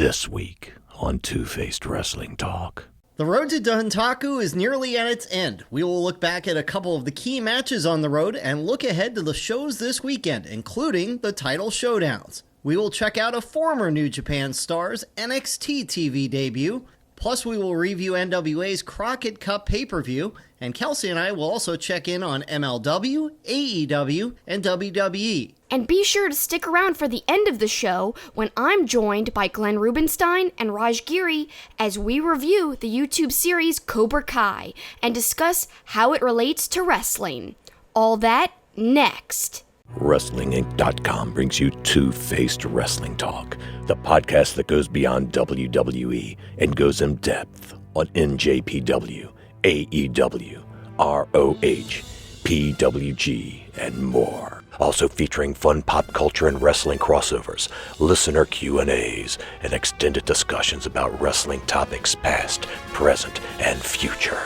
This week on Two-Faced Wrestling Talk. The road to Dontaku is nearly at its end. We will look back at a couple of the key matches on the road and look ahead to the shows this weekend, including the title showdowns. We will check out a former New Japan star's NXT TV debut. Plus, we will review NWA's Crockett Cup pay-per-view, and Kelsi and I will also check in on MLW, AEW, and WWE. And be sure to stick around for the end of the show when I'm joined by Glenn Rubenstein and Raj Giri as we review the YouTube series Cobra Kai and discuss how it relates to wrestling. All that next. WrestlingInc.com brings you Two-Faced Wrestling Talk, the podcast that goes beyond WWE and goes in depth on NJPW, AEW, ROH, PWG, and more. Also featuring fun pop culture and wrestling crossovers, listener Q&As, and extended discussions about wrestling topics past, present, and future.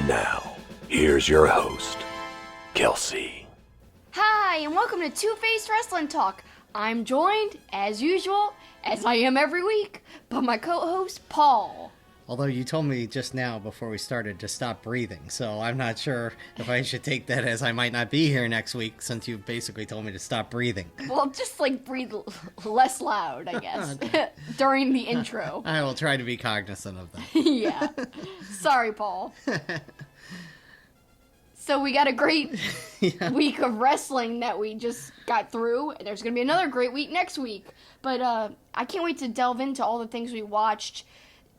Now, here's your host, Kelsi. Hi, and welcome to Two-Faced Wrestling Talk. I'm joined, as usual, as I am every week, by my co-host, Paul. Although you told me just now before we started to stop breathing, so I'm not sure if I should take that as I might not be here next week since you basically told me to stop breathing. Well, just breathe less loud, I guess, during the intro. I will try to be cognizant of that. Yeah. Sorry, Paul. So we got a great week of wrestling that we just got through. There's going to be another great week next week. But I can't wait to delve into all the things we watched.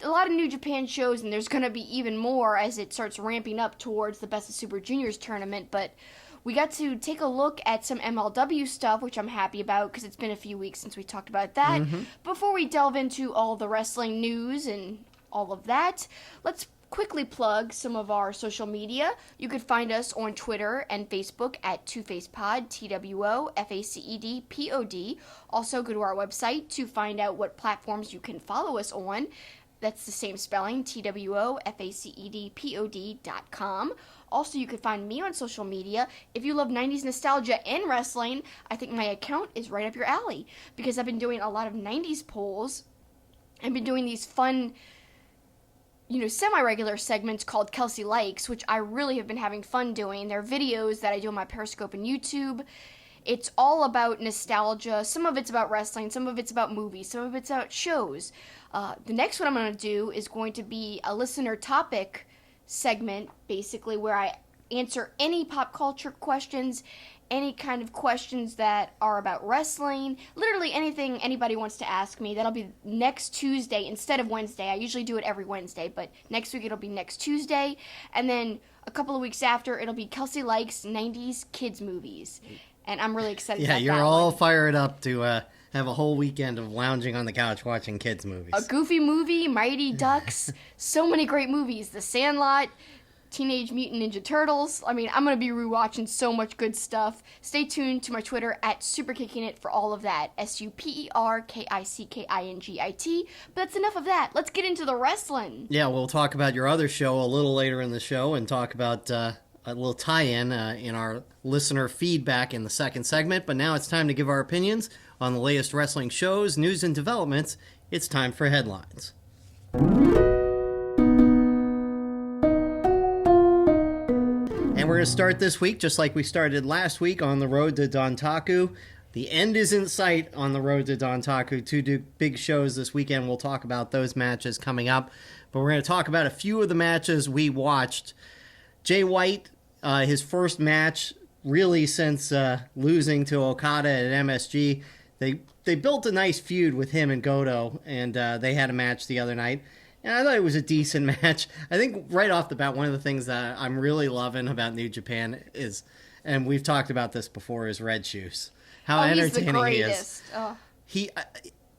A lot of New Japan shows, and there's going to be even more as it starts ramping up towards the Best of Super Juniors tournament. But we got to take a look at some MLW stuff, which I'm happy about because it's been a few weeks since we talked about that. Before we delve into all the wrestling news and all of that, let's quickly plug some of our social media. You could find us on Twitter and Facebook at TwoFacedPod, TWOFACEDPOD. Also, go to our website to find out what platforms you can follow us on. That's the same spelling, TWOFACEDPOD.com. Also, you can find me on social media. If you love 90s nostalgia and wrestling, I think my account is right up your alley because I've been doing a lot of 90s polls. I've been doing these fun semi-regular segments called Kelsi Likes, which I really have been having fun doing. They're videos that I do on my Periscope and YouTube. It's all about nostalgia. Some of it's about wrestling, some of it's about movies, some of it's about shows. The next one I'm going to do is going to be a listener topic segment, basically, where I answer any pop culture questions, any kind of questions that are about wrestling, literally anything anybody wants to ask me. That'll be next Tuesday instead of Wednesday. I usually do it every Wednesday, but next week it'll be next Tuesday. And then a couple of weeks after, it'll be Kelsi Likes 90s Kids Movies. And I'm really excited about that. Yeah, you're all fired up to have a whole weekend of lounging on the couch watching kids' movies. A Goofy movie, Mighty Ducks, so many great movies. The Sandlot, Teenage Mutant Ninja Turtles. I'm going to be rewatching so much good stuff. Stay tuned to my Twitter at SuperKickingIt for all of that. SuperKickingIt. But that's enough of that. Let's get into the wrestling. Yeah, we'll talk about your other show a little later in the show and talk about a little tie-in in our listener feedback in the second segment. But now it's time to give our opinions on the latest wrestling shows, news, and developments. It's time for headlines. And we're going to start this week, just like we started last week, on the road to Dontaku. The end is in sight on the road to Dontaku. Two big shows this weekend. We'll talk about those matches coming up. But we're going to talk about a few of the matches we watched. Jay White, his first match, really since losing to Okada at MSG. They built a nice feud with him and Goto, and they had a match the other night. And I thought it was a decent match. I think right off the bat, one of the things that I'm really loving about New Japan is, and we've talked about this before, is Red Shoes. How entertaining he is. Oh. He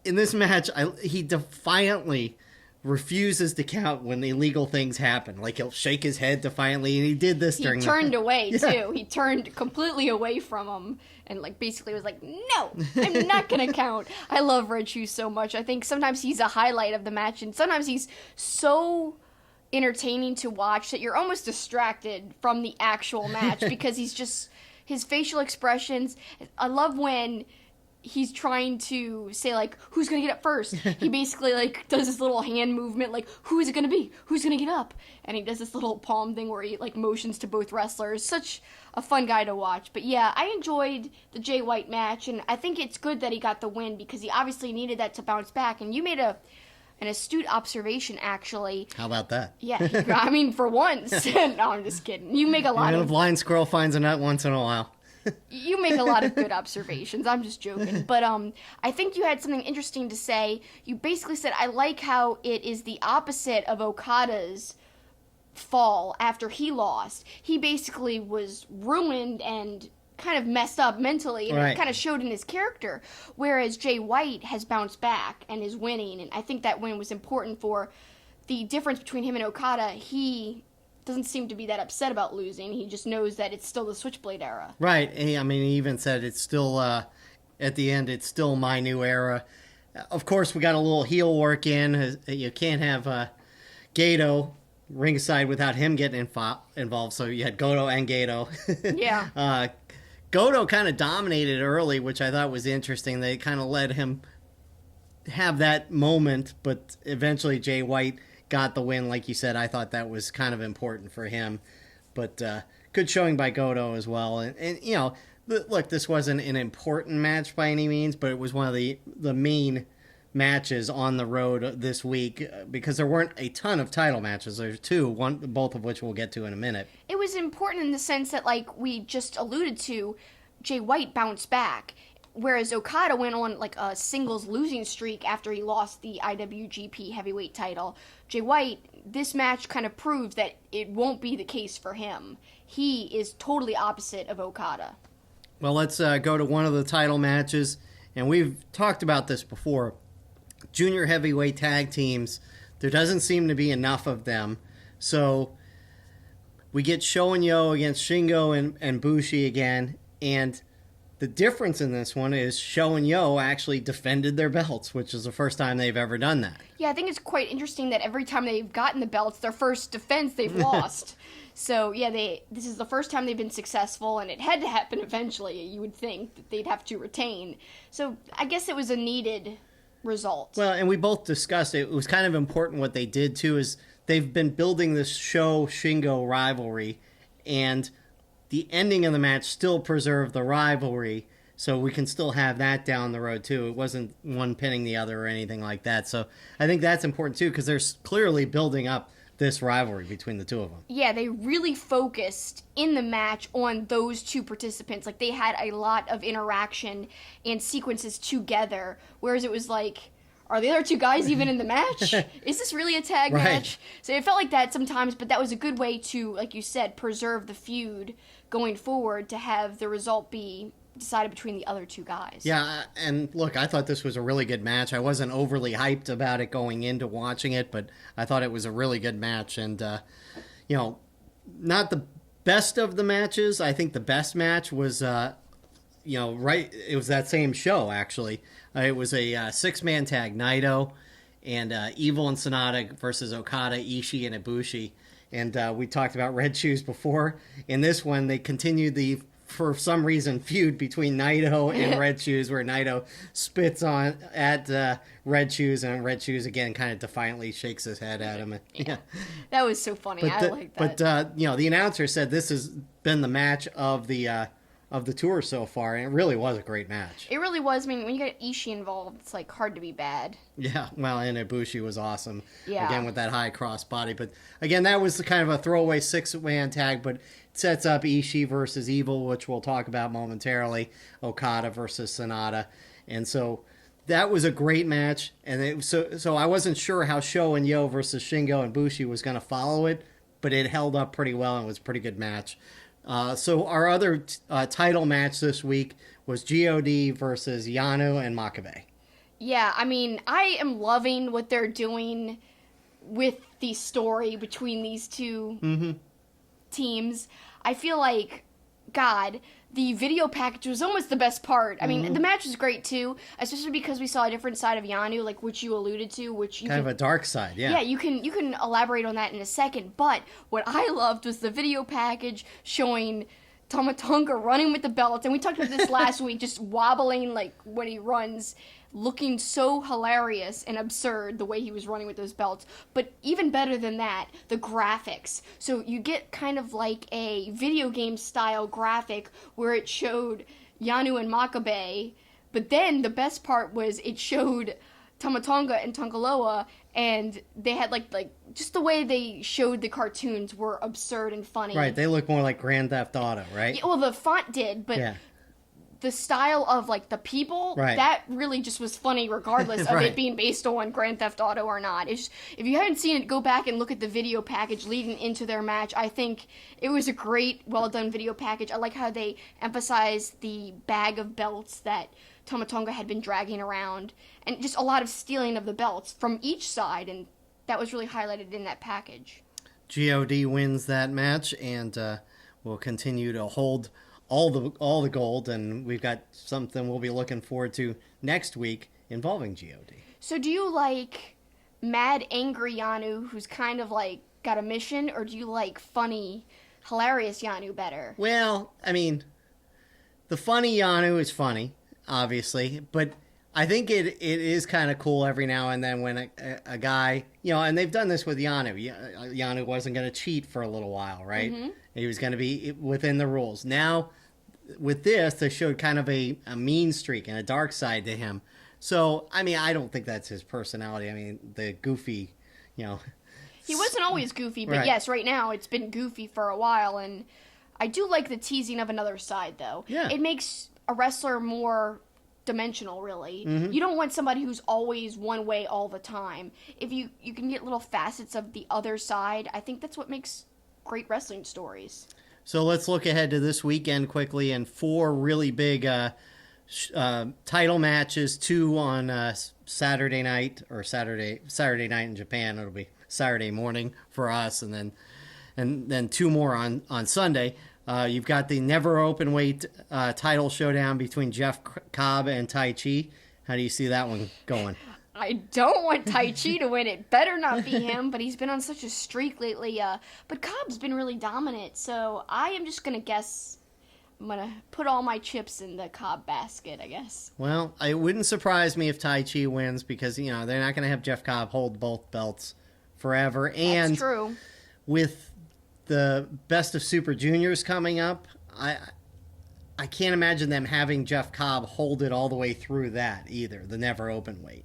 in this match, he defiantly refuses to count when illegal things happen. Like, he'll shake his head defiantly, and he did this during He turned away, too. He turned completely away from him and, basically was like, no, I'm not going to count. I love Red Shoes so much. I think sometimes he's a highlight of the match, and sometimes he's so entertaining to watch that you're almost distracted from the actual match because he's just, his facial expressions. I love when he's trying to say, like, who's gonna get up first. He basically, like, does this little hand movement, like, who is it gonna be? Who's gonna get up? And he does this little palm thing where he, like, motions to both wrestlers. Such a fun guy to watch. But yeah, I enjoyed the Jay White match, and I think it's good that he got the win because he obviously needed that to bounce back. And you made an astute observation, actually. How about that? Yeah, I mean, for once. No, I'm just kidding. You make a lot Even of... a blind squirrel finds a nut once in a while. You make a lot of good observations. I'm just joking. But I think you had something interesting to say. You basically said, I like how it is the opposite of Okada's fall after he lost. He basically was ruined and kind of messed up mentally, and it kind of showed in his character. Whereas Jay White has bounced back and is winning, and I think that win was important for the difference between him and Okada. He doesn't seem to be that upset about losing. He just knows that it's still the Switchblade era. Right. I mean, he even said it's still, at the end, it's still my new era. Of course, we got a little heel work in. You can't have Gato ringside without him getting involved. So you had Goto and Gato. Yeah. Goto kind of dominated early, which I thought was interesting. They kind of let him have that moment, but eventually Jay White got the win. Like you said, I thought that was kind of important for him. But good showing by Goto as well. And you know, look, this wasn't an important match by any means, but it was one of the main matches on the road this week because there weren't a ton of title matches. There's two, both of which we'll get to in a minute. It was important in the sense that, like we just alluded to, Jay White bounced back, whereas Okada went on like a singles losing streak after he lost the IWGP Heavyweight title. Jay White, this match kind of proves that it won't be the case for him. He is totally opposite of Okada. Well, let's go to one of the title matches, and we've talked about this before. Junior heavyweight tag teams, there doesn't seem to be enough of them. So we get Sho and Yo against Shingo and Bushi again, and the difference in this one is Sho and Yo actually defended their belts, which is the first time they've ever done that. Yeah, I think it's quite interesting that every time they've gotten the belts, their first defense they've lost. So, yeah, this is the first time they've been successful, and it had to happen eventually. You would think that they'd have to retain. So I guess it was a needed result. Well, and we both discussed it. It was kind of important what they did, too, is they've been building this Sho-Shingo rivalry, and the ending of the match still preserved the rivalry, so we can still have that down the road, too. It wasn't one pinning the other or anything like that. So I think that's important, too, because they're clearly building up this rivalry between the two of them. Yeah, they really focused in the match on those two participants. Like, they had a lot of interaction and sequences together, whereas it was like, are the other two guys even in the match? Is this really a tag match? So it felt like that sometimes, but that was a good way to, like you said, preserve the feud going forward, to have the result be decided between the other two guys. Yeah, and look, I thought this was a really good match. I wasn't overly hyped about it going into watching it, but I thought it was a really good match. And, you know, not the best of the matches. I think the best match was, it was that same show, actually. It was a six-man tag, Naito and Evil and Sonata versus Okada, Ishii, and Ibushi. And we talked about Red Shoes before. In this one, they continued the, for some reason, feud between Naito and Red Shoes, where Naito spits at Red Shoes, and Red Shoes again kind of defiantly shakes his head at him. Yeah. That was so funny. I like that. But the announcer said this has been the match of the tour so far, and it really was a great match. It really was. I mean, when you get Ishii involved, it's like hard to be bad. Yeah, well, and Ibushi was awesome. Yeah. Again, with that high cross body. But again, that was the kind of a throwaway six-man tag, but it sets up Ishii versus Evil, which we'll talk about momentarily, Okada versus Sonata. And so that was a great match. And so I wasn't sure how Sho and Yo versus Shingo and Bushi was going to follow it, but it held up pretty well and was a pretty good match. So our other title match this week was GOD versus Yano and Makabe. Yeah, I mean, I am loving what they're doing with the story between these two teams. I feel like, God, the video package was almost the best part. I mean, the match was great too, especially because we saw a different side of Yano, like which you alluded to, which you kind of a dark side, yeah. Yeah, you can elaborate on that in a second. But what I loved was the video package showing Tama Tonga running with the belts, and we talked about this last week, just wobbling like when he runs, looking so hilarious and absurd the way he was running with those belts. But even better than that, the graphics. So you get kind of like a video game style graphic where it showed Yanu and Makabe, but then the best part was it showed Tama Tonga and Tongaloa, and they had like just the way they showed the cartoons were absurd and funny. Right, they look more like Grand Theft Auto, right? Yeah, well, the font did, but the style of like the people, that really just was funny regardless of it being based on Grand Theft Auto or not. It's, if you haven't seen it, go back and look at the video package leading into their match. I think it was a great, well done video package. I like how they emphasized the bag of belts that Tama Tonga had been dragging around, and just a lot of stealing of the belts from each side, and that was really highlighted in that package. God wins that match, and will continue to hold all the gold, and we've got something we'll be looking forward to next week involving God. So do you like mad, angry Yanu, who's kind of like got a mission, or do you like funny, hilarious Yanu better? Well, I mean, the funny Yanu is funny, obviously, but I think it is kind of cool every now and then when a guy, and they've done this with Yanu. Yanu wasn't going to cheat for a little while, right? Mm-hmm. He was going to be within the rules. Now, with this, they showed kind of a mean streak and a dark side to him. So, I mean, I don't think that's his personality. I mean, the goofy, He wasn't always goofy, but yes, right now it's been goofy for a while, and I do like the teasing of another side, though. Yeah. It makes a wrestler more dimensional, really. Mm-hmm. You don't want somebody who's always one way all the time. If you can get little facets of the other side, I think that's what makes great wrestling stories. So let's look ahead to this weekend quickly, and 4 really big title matches, 2 on Saturday night night in Japan. It'll be Saturday morning for us, and then 2 more on Sunday. You've got the never open weight title showdown between Jeff Cobb and Tai Chi. How do you see that one going? I don't want Tai Chi to win. It better not be him, but he's been on such a streak lately. But Cobb's been really dominant, so I am just going to guess. I'm going to put all my chips in the Cobb basket, I guess. Well, it wouldn't surprise me if Tai Chi wins because, they're not going to have Jeff Cobb hold both belts forever. And that's true. With the Best of Super Juniors coming up, I can't imagine them having Jeff Cobb hold it all the way through that either, the never open weight.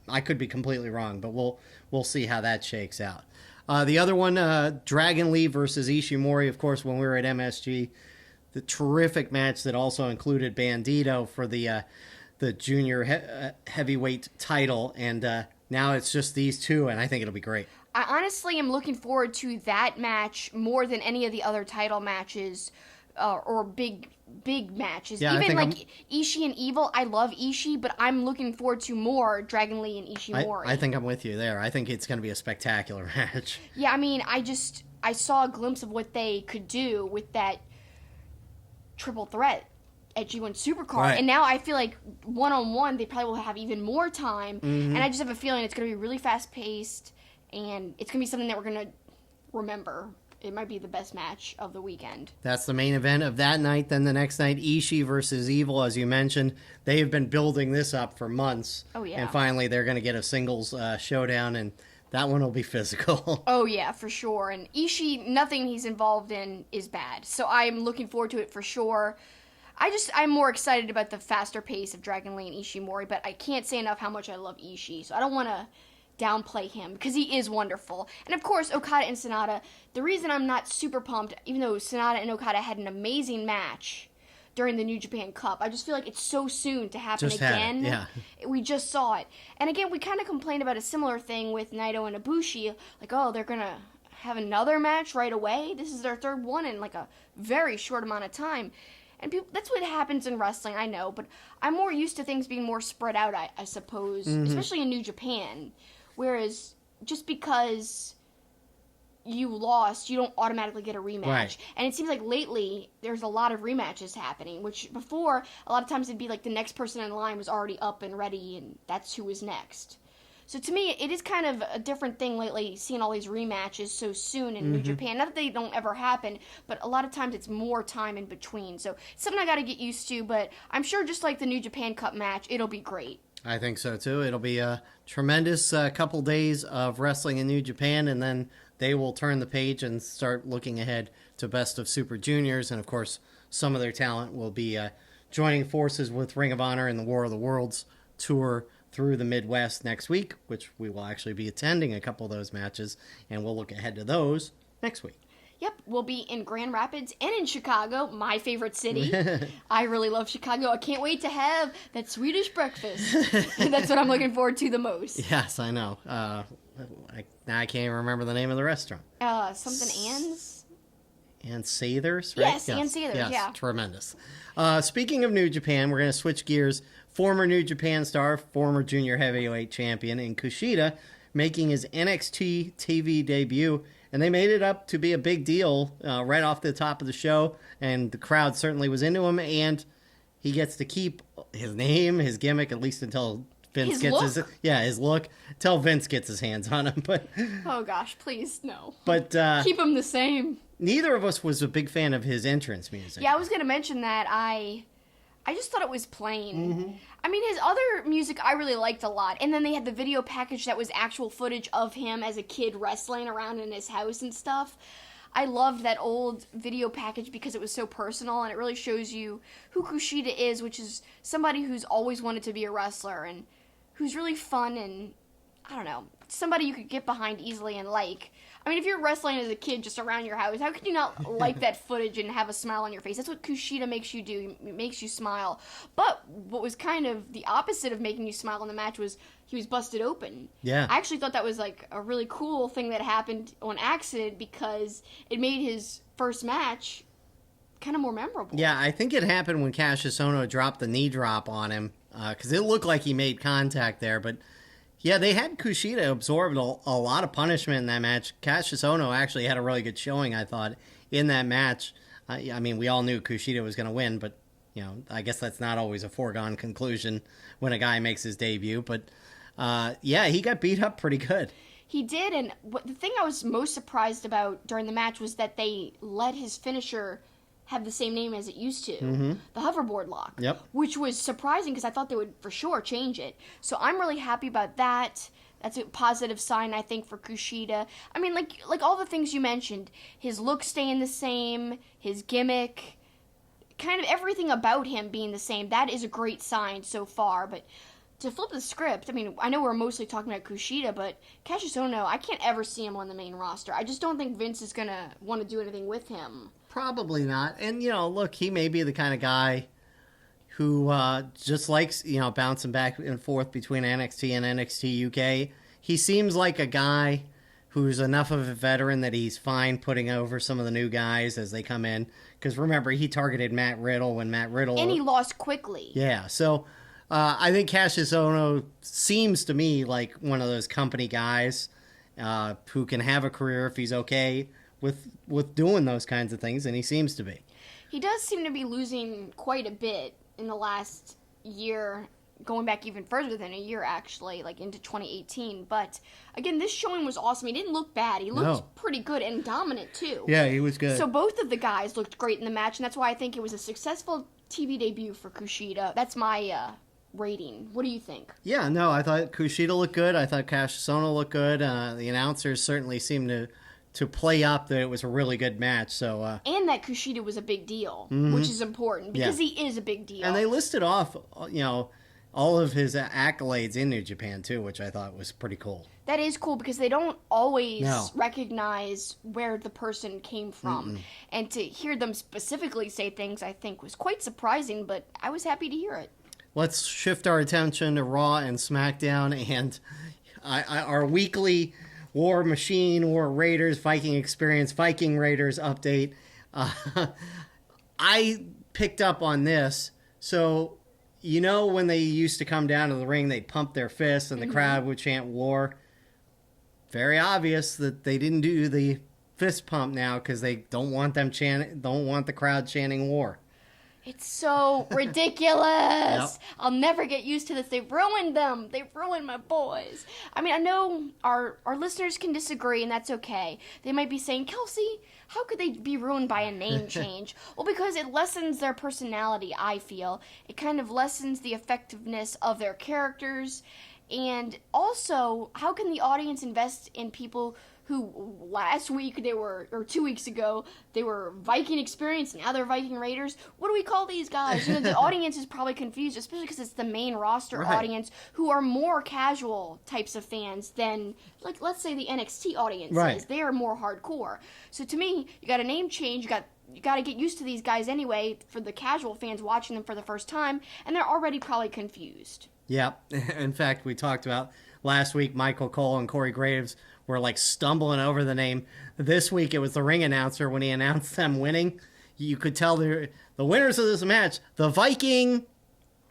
I could be completely wrong, but we'll see how that shakes out. The other one, Dragon Lee versus Ishimori, of course, when we were at MSG, the terrific match that also included Bandito for the junior heavyweight title, and now it's just these two, and I think it'll be great. I honestly am looking forward to that match more than any of the other title matches. Or big matches. Yeah, even like Ishii and Evil, I love Ishii, but I'm looking forward to more Dragon Lee and Ishimori. I think I'm with you there. I think it's going to be a spectacular match. Yeah, I mean, I saw a glimpse of what they could do with that triple threat at G1 Supercard, right. And now I feel like one-on-one they probably will have even more time, and I just have a feeling it's going to be really fast-paced, and it's going to be something that we're going to remember. It might be the best match of the weekend. That's the main event of that night. Then the next night, Ishii versus Evil, as you mentioned. They have been building this up for months. Oh, yeah. And finally, they're going to get a singles showdown, and that one will be physical. Oh, yeah, for sure. And Ishii, nothing he's involved in is bad. So I'm looking forward to it for sure. I'm more excited about the faster pace of Dragon Lee and Ishimori, but I can't say enough how much I love Ishii. So I don't want to downplay him because he is wonderful. And of course, Okada and Sonata. The reason I'm not super pumped, even though Sonata and Okada had an amazing match during the New Japan Cup, I just feel like it's so soon to happen again. Yeah. We just saw it. And again, we kind of complained about a similar thing with Naito and Ibushi, like, oh, they're going to have another match right away? This is their third one in like a very short amount of time. And people, that's what happens in wrestling, I know, but I'm more used to things being more spread out, I suppose, especially in New Japan. Whereas, just because you lost, you don't automatically get a rematch. Right. And it seems like lately, there's a lot of rematches happening, which before, a lot of times it'd be like the next person in line was already up and ready, and that's who was next. So to me, it is kind of a different thing lately, seeing all these rematches so soon in New Japan. Not that they don't ever happen, but a lot of times it's more time in between. So it's something I got to get used to, but I'm sure just like the New Japan Cup match, it'll be great. I think so, too. It'll be a tremendous couple days of wrestling in New Japan, and then they will turn the page and start looking ahead to Best of Super Juniors. And, of course, some of their talent will be joining forces with Ring of Honor in the War of the Worlds tour through the Midwest next week, which we will actually be attending a couple of those matches, and we'll look ahead to those next week. Yep, we'll be in Grand Rapids and in Chicago, my favorite city. I really love Chicago. I can't wait to have that Swedish breakfast. That's what I'm looking forward to the most. Yes, I know. Now I can't even remember the name of the restaurant. Something Ann's? Ann Sathers, right? Yes, Ann Sathers, yes, yeah. Tremendous. Speaking of New Japan, we're going to switch gears. Former New Japan star, former junior heavyweight champion, and Kushida making his NXT TV debut, and they made it up to be a big deal right off the top of the show, and the crowd certainly was into him, and he gets to keep his name, his gimmick, at least until Vince gets his look, until Vince gets his hands on him. But oh gosh, please no. But keep him the same. Neither of us was a big fan of his entrance music. Yeah, I was going to mention that. I just thought it was plain. I mean, his other music I really liked a lot. And then they had the video package that was actual footage of him as a kid wrestling around in his house and stuff. I loved that old video package because it was so personal and it really shows you who Kushida is, which is somebody who's always wanted to be a wrestler and who's really fun and, I don't know, somebody you could get behind easily and like. I mean, if you're wrestling as a kid just around your house, how could you not like that footage and have a smile on your face? That's what Kushida makes you do. It makes you smile. But what was kind of the opposite of making you smile in the match was he was busted open. Yeah. I actually thought that was like a really cool thing that happened on accident because it made his first match kind of more memorable. Yeah, I think it happened when Cassius Ohno dropped the knee drop on him because it looked like he made contact there, but yeah, they had Kushida absorbed a lot of punishment in that match. Cassius Ohno actually had a really good showing, I thought, in that match. I mean, we all knew Kushida was going to win, but, you know, I guess that's not always a foregone conclusion when a guy makes his debut. But, yeah, he got beat up pretty good. He did, and the thing I was most surprised about during the match was that they let his finisher have the same name as it used to, the hoverboard lock, which was surprising because I thought they would for sure change it. So I'm really happy about that. That's a positive sign, I think, for Kushida. I mean, like all the things you mentioned, his look staying the same, his gimmick, kind of everything about him being the same. That is a great sign so far, but to flip the script, I mean, I know we're mostly talking about Kushida, but Cassius Ohno, I can't ever see him on the main roster. I just don't think Vince is going to want to do anything with him. Probably not. And, you know, look, he may be the kind of guy who just likes, you know, bouncing back and forth between NXT and NXT UK. He seems like a guy who's enough of a veteran that he's fine putting over some of the new guys as they come in. Because remember, he targeted Matt Riddle when Matt Riddle... And he lost quickly. Yeah, so I think Cassius Ohno seems to me like one of those company guys who can have a career if he's okay with doing those kinds of things, and he seems to be. He does seem to be losing quite a bit in the last year, going back even further than a year, actually, like into 2018. But, again, this showing was awesome. He didn't look bad. He looked pretty good and dominant, too. Yeah, he was good. So both of the guys looked great in the match, and that's why I think it was a successful TV debut for Kushida. That's my rating. What do you think? Yeah, no, I thought Kushida looked good. I thought Cassius Ohno looked good. The announcers certainly seemed to play up that it was a really good match. So and that Kushida was a big deal, which is important because he is a big deal. And they listed off, you know, all of his accolades in New Japan too, which I thought was pretty cool. That is cool because they don't always recognize where the person came from. And to hear them specifically say things, I think, was quite surprising, but I was happy to hear it. Let's shift our attention to Raw and SmackDown and our weekly War Machine, War Raiders, Viking Experience, Viking Raiders update. I picked up on this. So, you know, when they used to come down to the ring, they'd pump their fists and the crowd would chant war. Very obvious that they didn't do the fist pump now because they don't want the crowd chanting war. It's so ridiculous. Yep. I'll never get used to this. They ruined them. They ruined my boys. I mean, I know our listeners can disagree, and that's okay. They might be saying, Kelsi, how could they be ruined by a name change? Well, because it lessens their personality, I feel. It kind of lessens the effectiveness of their characters. And also, how can the audience invest in people who last week or 2 weeks ago, they were Viking Experience, now they're Viking Raiders? What do we call these guys? The audience is probably confused, especially because it's the main roster audience who are more casual types of fans than, like, let's say the NXT audience is. They are more hardcore. So to me, you got a name change, you got to get used to these guys anyway for the casual fans watching them for the first time, and they're already probably confused. Yep. In fact, we talked about last week, Michael Cole and Corey Graves were like stumbling over the name. This week, it was the ring announcer when he announced them winning. You could tell the winners of this match, the Viking,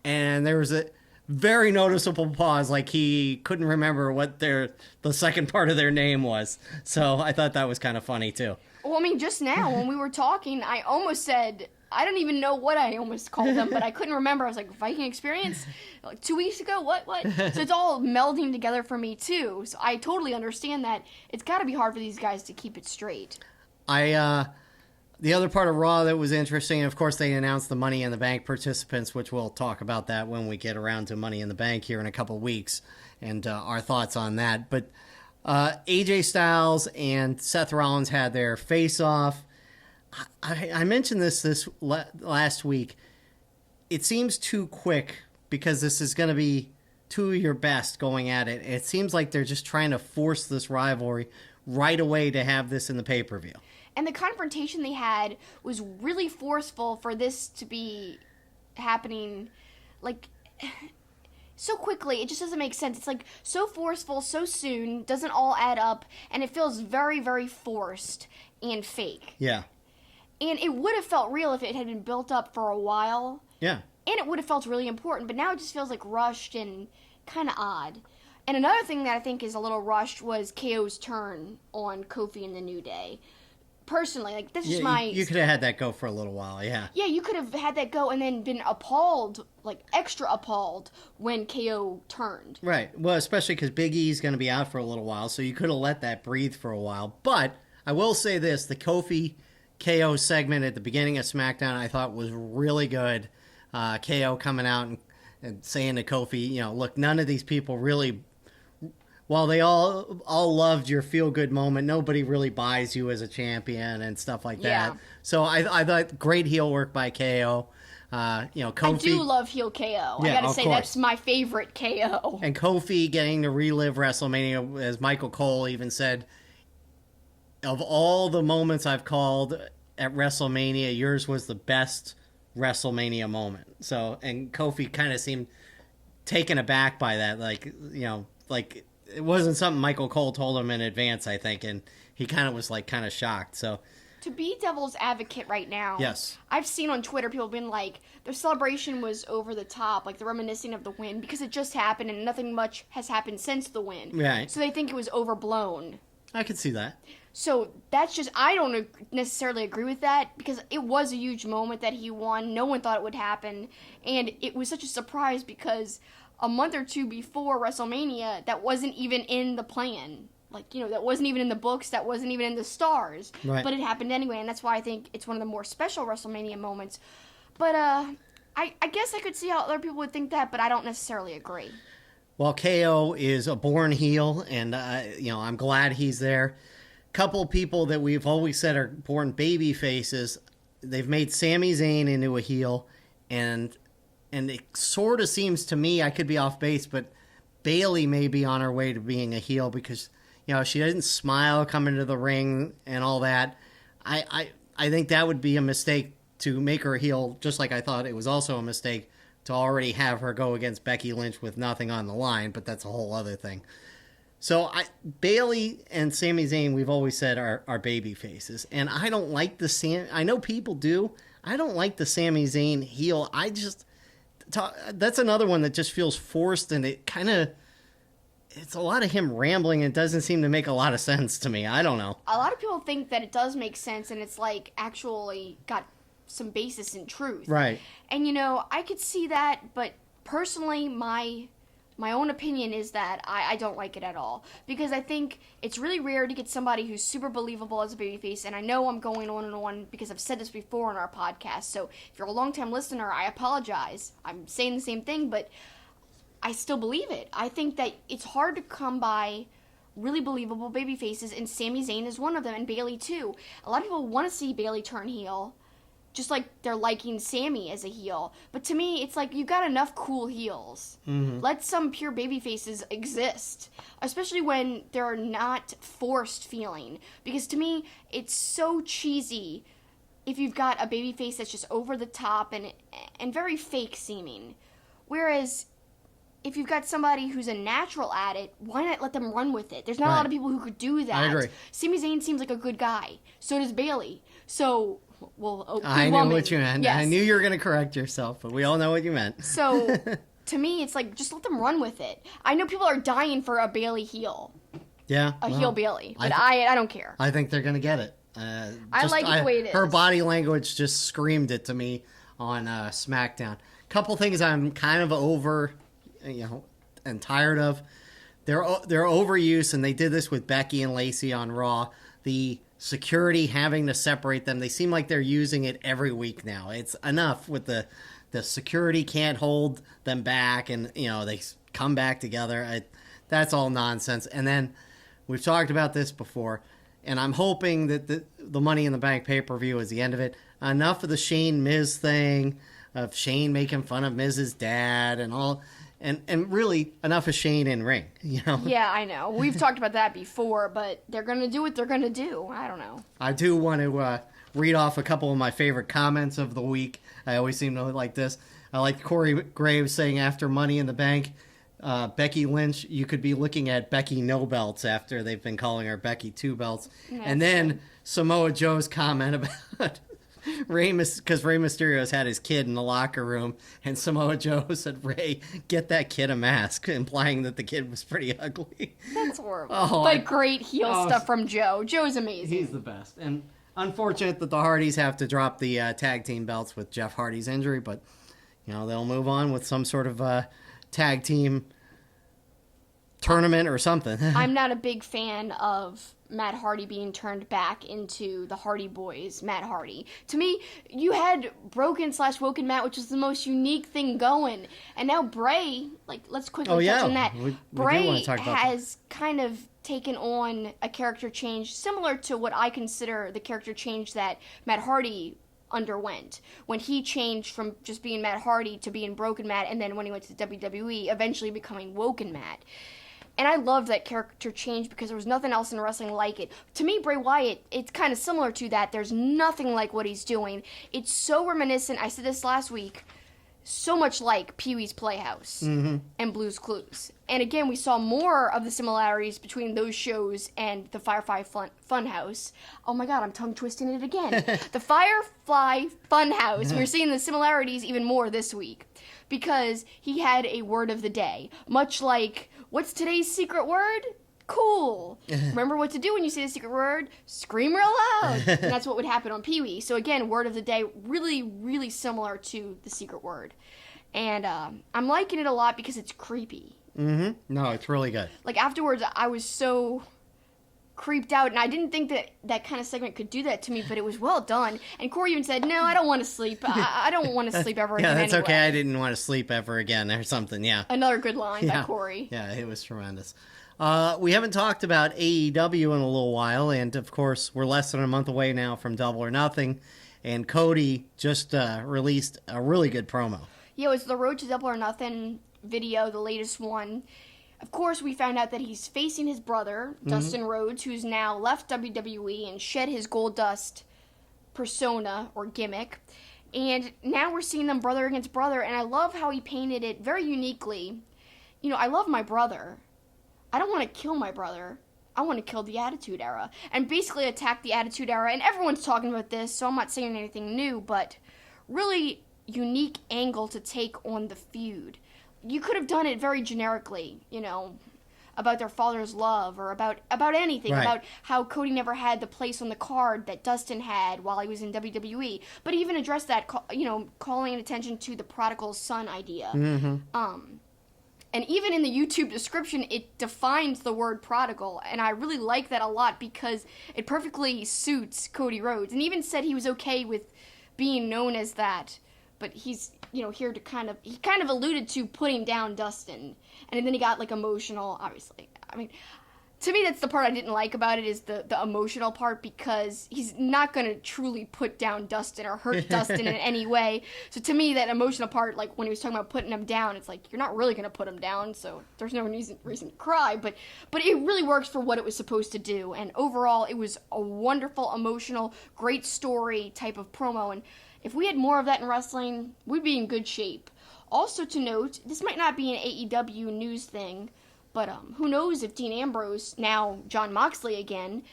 and there was a very noticeable pause, like he couldn't remember what the second part of their name was. So I thought that was kind of funny too. Well, I mean, just now when we were talking, I almost said, I don't even know what I almost called them, but I couldn't remember. I was like, Viking Experience? Like 2 weeks ago? What? So it's all melding together for me, too. So I totally understand that. It's got to be hard for these guys to keep it straight. The other part of Raw that was interesting, of course, they announced the Money in the Bank participants, which we'll talk about that when we get around to Money in the Bank here in a couple weeks, and our thoughts on that. But AJ Styles and Seth Rollins had their face-off. I mentioned this last week. It seems too quick because this is going to be two of your best going at it. It seems like they're just trying to force this rivalry right away to have this in the pay-per-view. And the confrontation they had was really forceful for this to be happening, like, so quickly. It just doesn't make sense. It's like so forceful, so soon, doesn't all add up, and it feels very, very forced and fake. Yeah. And it would have felt real if it had been built up for a while. Yeah. And it would have felt really important, but now it just feels like rushed and kind of odd. And another thing that I think is a little rushed was KO's turn on Kofi and the New Day. Personally, like, this is my... You could have had that go for a little while, yeah. Yeah, you could have had that go and then been appalled, like, extra appalled when KO turned. Right. Well, especially because Big E's going to be out for a little while, so you could have let that breathe for a while. But I will say this, the Kofi KO segment at the beginning of SmackDown I thought was really good. KO coming out and saying to Kofi, look, none of these people really... While they all loved your feel-good moment, nobody really buys you as a champion and stuff like that. Yeah. So I thought great heel work by KO. Kofi... I do love heel KO. Yeah, I gotta say, course. that's my favorite KO. And Kofi getting to relive WrestleMania, as Michael Cole even said, of all the moments I've called at WrestleMania, yours was the best WrestleMania moment. So, and Kofi kind of seemed taken aback by that. Like, it wasn't something Michael Cole told him in advance, I think, and he kind of was kind of shocked. So, to be devil's advocate right now, yes, I've seen on Twitter people being like, their celebration was over the top, like they're reminiscing of the win because it just happened and nothing much has happened since the win. Right. So they think it was overblown. I could see that. So that's just, I don't necessarily agree with that because it was a huge moment that he won. No one thought it would happen. And it was such a surprise because a month or two before WrestleMania, that wasn't even in the plan. Like, that wasn't even in the books, that wasn't even in the stars. Right. But it happened anyway, and that's why I think it's one of the more special WrestleMania moments. But I guess I could see how other people would think that, but I don't necessarily agree. Well, KO is a born heel, and I'm glad he's there. Couple people that we've always said are born baby faces. They've made Sami Zayn into a heel, and it sort of seems to me, I could be off base, but Bayley may be on her way to being a heel because she didn't smile coming to the ring and all that. I think that would be a mistake to make her a heel, just like I thought it was also a mistake to already have her go against Becky Lynch with nothing on the line, but that's a whole other thing. So Bayley and Sami Zayn, we've always said are baby faces, and I don't like I know people do. I don't like the Sami Zayn heel. That's another one that just feels forced, and it's a lot of him rambling. And doesn't seem to make a lot of sense to me. I don't know. A lot of people think that it does make sense, and it's actually got some basis in truth. Right. And, you know, I could see that, but personally, my own opinion is that I don't like it at all. Because I think it's really rare to get somebody who's super believable as a babyface, and I know I'm going on and on because I've said this before on our podcast, so if you're a long-time listener, I apologize. I'm saying the same thing, but I still believe it. I think that it's hard to come by really believable babyfaces, and Sami Zayn is one of them, and Bayley too. A lot of people want to see Bayley turn heel, just like they're liking Sami as a heel. But to me, it's like, you got enough cool heels. Mm-hmm. Let some pure baby faces exist. Especially when they're not forced feeling. Because to me, it's so cheesy if you've got a baby face that's just over the top and very fake seeming. Whereas, if you've got somebody who's a natural at it, why not let them run with it? There's not a lot of people who could do that. I agree. Sami Zayn seems like a good guy. So does Bayley. So... Well, I knew what you meant. Yes. I knew you were going to correct yourself, but we all know what you meant. So, to me, it's like, just let them run with it. I know people are dying for a Bayley heel. Yeah. Heel Bayley. But I don't care. I think they're going to get it. I like it the way it is. Her body language just screamed it to me on SmackDown. Couple things I'm kind of over, and tired of. They're overuse, and they did this with Becky and Lacey on Raw. The security having to separate them. They seem like they're using it every week now. It's enough with the security can't hold them back, and they come back together. That's all nonsense. And then we've talked about this before, and I'm hoping that the Money in the Bank pay-per-view is the end of it. Enough of the Shane Miz thing, of Shane making fun of Miz's dad and all. And really, enough of Shane in ring, Yeah, I know. We've talked about that before, but they're going to do what they're going to do. I don't know. I do want to read off a couple of my favorite comments of the week. I always seem to like this. I like Corey Graves saying after Money in the Bank, Becky Lynch, you could be looking at Becky No Belts after they've been calling her Becky Two Belts. And then Samoa Joe's comment about... because Rey Mysterio's had his kid in the locker room, and Samoa Joe said, "Rey, get that kid a mask," implying that the kid was pretty ugly. That's horrible. But great heel stuff from Joe. Joe's amazing. He's the best. And unfortunate that the Hardys have to drop the tag team belts with Jeff Hardy's injury, but they'll move on with some sort of tag team tournament or something. I'm not a big fan of Matt Hardy being turned back into the Hardy Boys, Matt Hardy. To me, you had Broken/Woken Matt, which was the most unique thing going. And now Bray, let's quickly touch on that. Bray has kind of taken on a character change similar to what I consider the character change that Matt Hardy underwent when he changed from just being Matt Hardy to being Broken Matt, and then when he went to the WWE, eventually becoming Woken Matt. And I loved that character change because there was nothing else in wrestling like it. To me, Bray Wyatt, it's kind of similar to that. There's nothing like what he's doing. It's so reminiscent, I said this last week, so much like Pee-wee's Playhouse and Blue's Clues. And again, we saw more of the similarities between those shows and the Firefly Funhouse. Oh my god, I'm tongue-twisting it again. The Firefly Funhouse, we're seeing the similarities even more this week. Because he had a word of the day. Much like, what's today's secret word? Cool. Remember what to do when you say the secret word? Scream real loud. And that's what would happen on Pee-wee. So again, word of the day, really, really similar to the secret word. And I'm liking it a lot because it's creepy. No, it's really good. Afterwards, I was so creeped out, and I didn't think that kind of segment could do that to me, but it was well done. And Corey even said, "No, I don't want to sleep. I don't want to sleep ever again." Yeah, that's anyway. okay. I didn't want to sleep ever again or something. Yeah. Another good line by Corey. Yeah, it was tremendous. We haven't talked about AEW in a little while, and of course, we're less than a month away now from Double or Nothing, and Cody just released a really good promo. Yeah, it was the Road to Double or Nothing video, the latest one. Of course, we found out that he's facing his brother, Dustin Rhodes, who's now left WWE and shed his Goldust persona or gimmick. And now we're seeing them brother against brother, and I love how he painted it very uniquely. I love my brother. I don't want to kill my brother. I want to kill the Attitude Era. And basically attack the Attitude Era, and everyone's talking about this, so I'm not saying anything new, but really unique angle to take on the feud. You could have done it very generically, about their father's love or about anything, Right. about how Cody never had the place on the card that Dustin had while he was in WWE. But he even addressed that, calling attention to the prodigal son idea. And even in the YouTube description, it defines the word prodigal, and I really like that a lot because it perfectly suits Cody Rhodes. And even said he was okay with being known as that, but he's, here to he kind of alluded to putting down Dustin, and then he got, emotional, obviously. I mean, to me, that's the part I didn't like about it, is the emotional part, because he's not going to truly put down Dustin or hurt Dustin in any way. So to me, that emotional part, when he was talking about putting him down, it's you're not really going to put him down, so there's no reason to cry. But it really works for what it was supposed to do. And overall, it was a wonderful, emotional, great story type of promo. And if we had more of that in wrestling, we'd be in good shape. Also to note, this might not be an AEW news thing, but who knows if Dean Ambrose, now Jon Moxley again,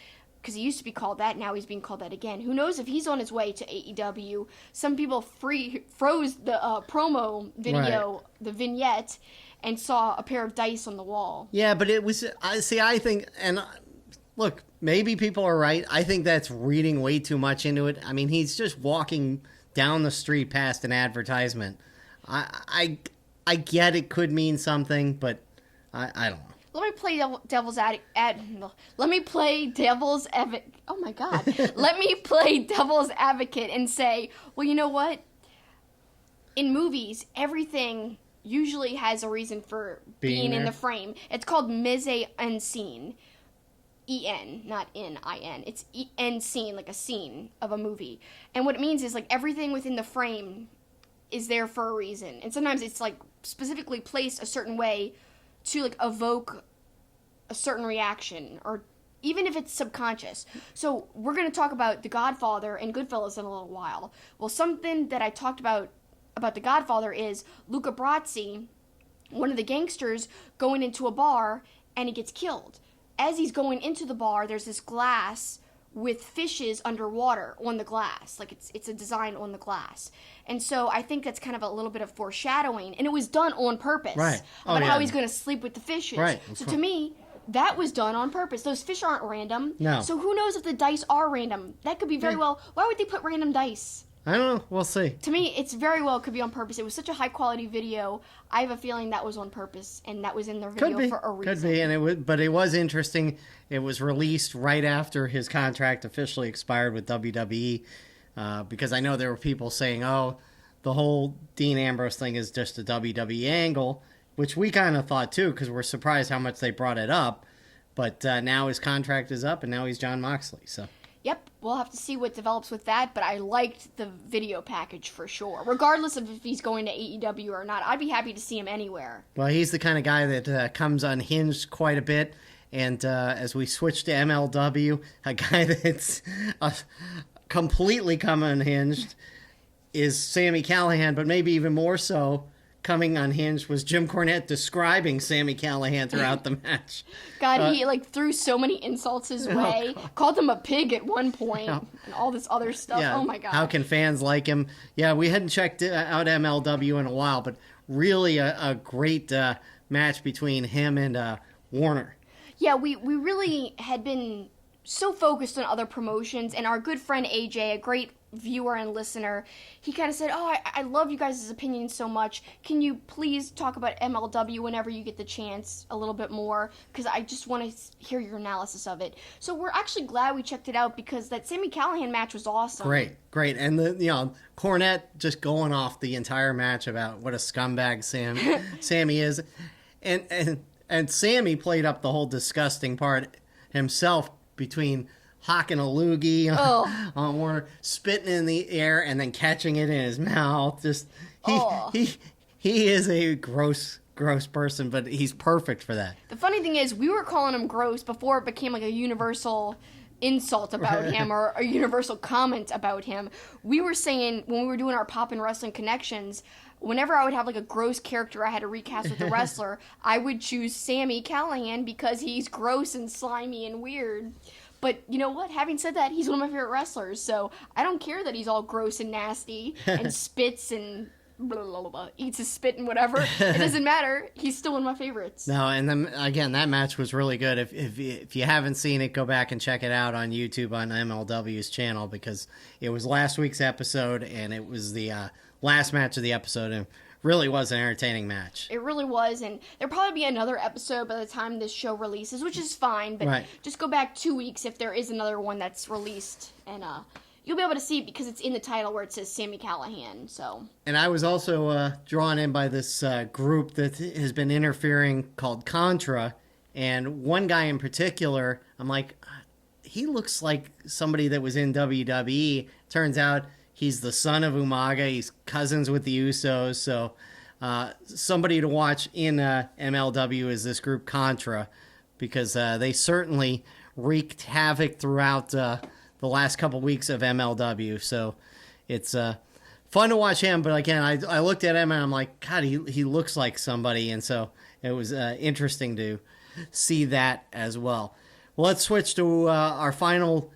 because he used to be called that, now he's being called that again. Who knows if he's on his way to AEW? Some people froze the promo video, Right. the vignette, and saw a pair of dice on the wall. Yeah, but it was, I think, and look, maybe people are right. I think that's reading way too much into it. I mean, he's just walking down the street past an advertisement. I get it could mean something, but I don't know. Let me play devil's Let me play devil's advocate. Oh my God! Let me play devil's advocate and say, well, you know what? In movies, everything usually has a reason for being in the frame. It's called mise en scene. E-N, not N-I-N. It's en scene, like a scene of a movie. And what it means is everything within the frame is there for a reason. And sometimes it's specifically placed a certain way to evoke a certain reaction, or even if it's subconscious. So we're going to talk about The Godfather and Goodfellas in a little while. Well, something that I talked about The Godfather is Luca Brasi, one of the gangsters, going into a bar, and he gets killed. As he's going into the bar, there's this glass with fishes underwater on the glass. It's a design on the glass. And so I think that's kind of a little bit of foreshadowing. And it was done on purpose. Right. About how he's going to sleep with the fishes. Right. So to me, that was done on purpose. Those fish aren't random. No. So who knows if the dice are random? That could be very well. Why would they put random dice? I don't know. We'll see. To me, it's very well could be on purpose. It was such a high-quality video. I have a feeling that was on purpose, and that was in their video for a reason. Could be, and but it was interesting. It was released right after his contract officially expired with WWE, because I know there were people saying, oh, the whole Dean Ambrose thing is just a WWE angle, which we kind of thought too, because we're surprised how much they brought it up. But now his contract is up, and now he's Jon Moxley, so... Yep, we'll have to see what develops with that, but I liked the video package for sure. Regardless of if he's going to AEW or not, I'd be happy to see him anywhere. Well, he's the kind of guy that comes unhinged quite a bit, and as we switch to MLW, a guy that's completely come unhinged is Sami Callihan, but maybe even more so, coming unhinged was Jim Cornette describing Sami Callihan throughout the match. God, he threw so many insults his way. Called him a pig at one point, and all this other stuff. Yeah, oh my God. How can fans like him? Yeah, we hadn't checked out MLW in a while, but really a great match between him and Warner. Yeah, we really had been so focused on other promotions, and our good friend AJ, a great viewer and listener, he kind of said, oh, I love you guys' opinions so much. Can you please talk about MLW whenever you get the chance a little bit more? Because I just want to hear your analysis of it. So we're actually glad we checked it out, because that Sami Callihan match was awesome. Great. And Cornette just going off the entire match about what a scumbag Sammy is. And Sammy played up the whole disgusting part himself, between hocking a loogie on Warner, spitting in the air and then catching it in his mouth. Just he is a gross person, but he's perfect for that. The funny thing is, we were calling him gross before it became a universal insult about him or a universal comment about him. We were saying, when we were doing our Pop and Wrestling Connections, whenever I would have a gross character I had to recast with a wrestler, I would choose Sami Callihan because he's gross and slimy and weird. But you know what? Having said that, he's one of my favorite wrestlers, so I don't care that he's all gross and nasty and spits and eats his spit and whatever. It doesn't matter. He's still one of my favorites. No, and then again, that match was really good. If you haven't seen it, go back and check it out on YouTube on MLW's channel, because it was last week's episode and it was the last match of the episode, and really was an entertaining match. It really was, and there'll probably be another episode by the time this show releases, which is fine, but just go back 2 weeks if there is another one that's released, and you'll be able to see it because it's in the title where it says Sami Callihan, so. And I was also drawn in by this group that has been interfering called Contra, and one guy in particular, I'm like, he looks like somebody that was in WWE. Turns out he's the son of Umaga. He's cousins with the Usos, so somebody to watch in MLW is this group Contra, because they certainly wreaked havoc throughout the last couple weeks of MLW. So it's fun to watch him. But again, I looked at him and I'm like, God, he looks like somebody. And so it was interesting to see that as well. Well, let's switch to our final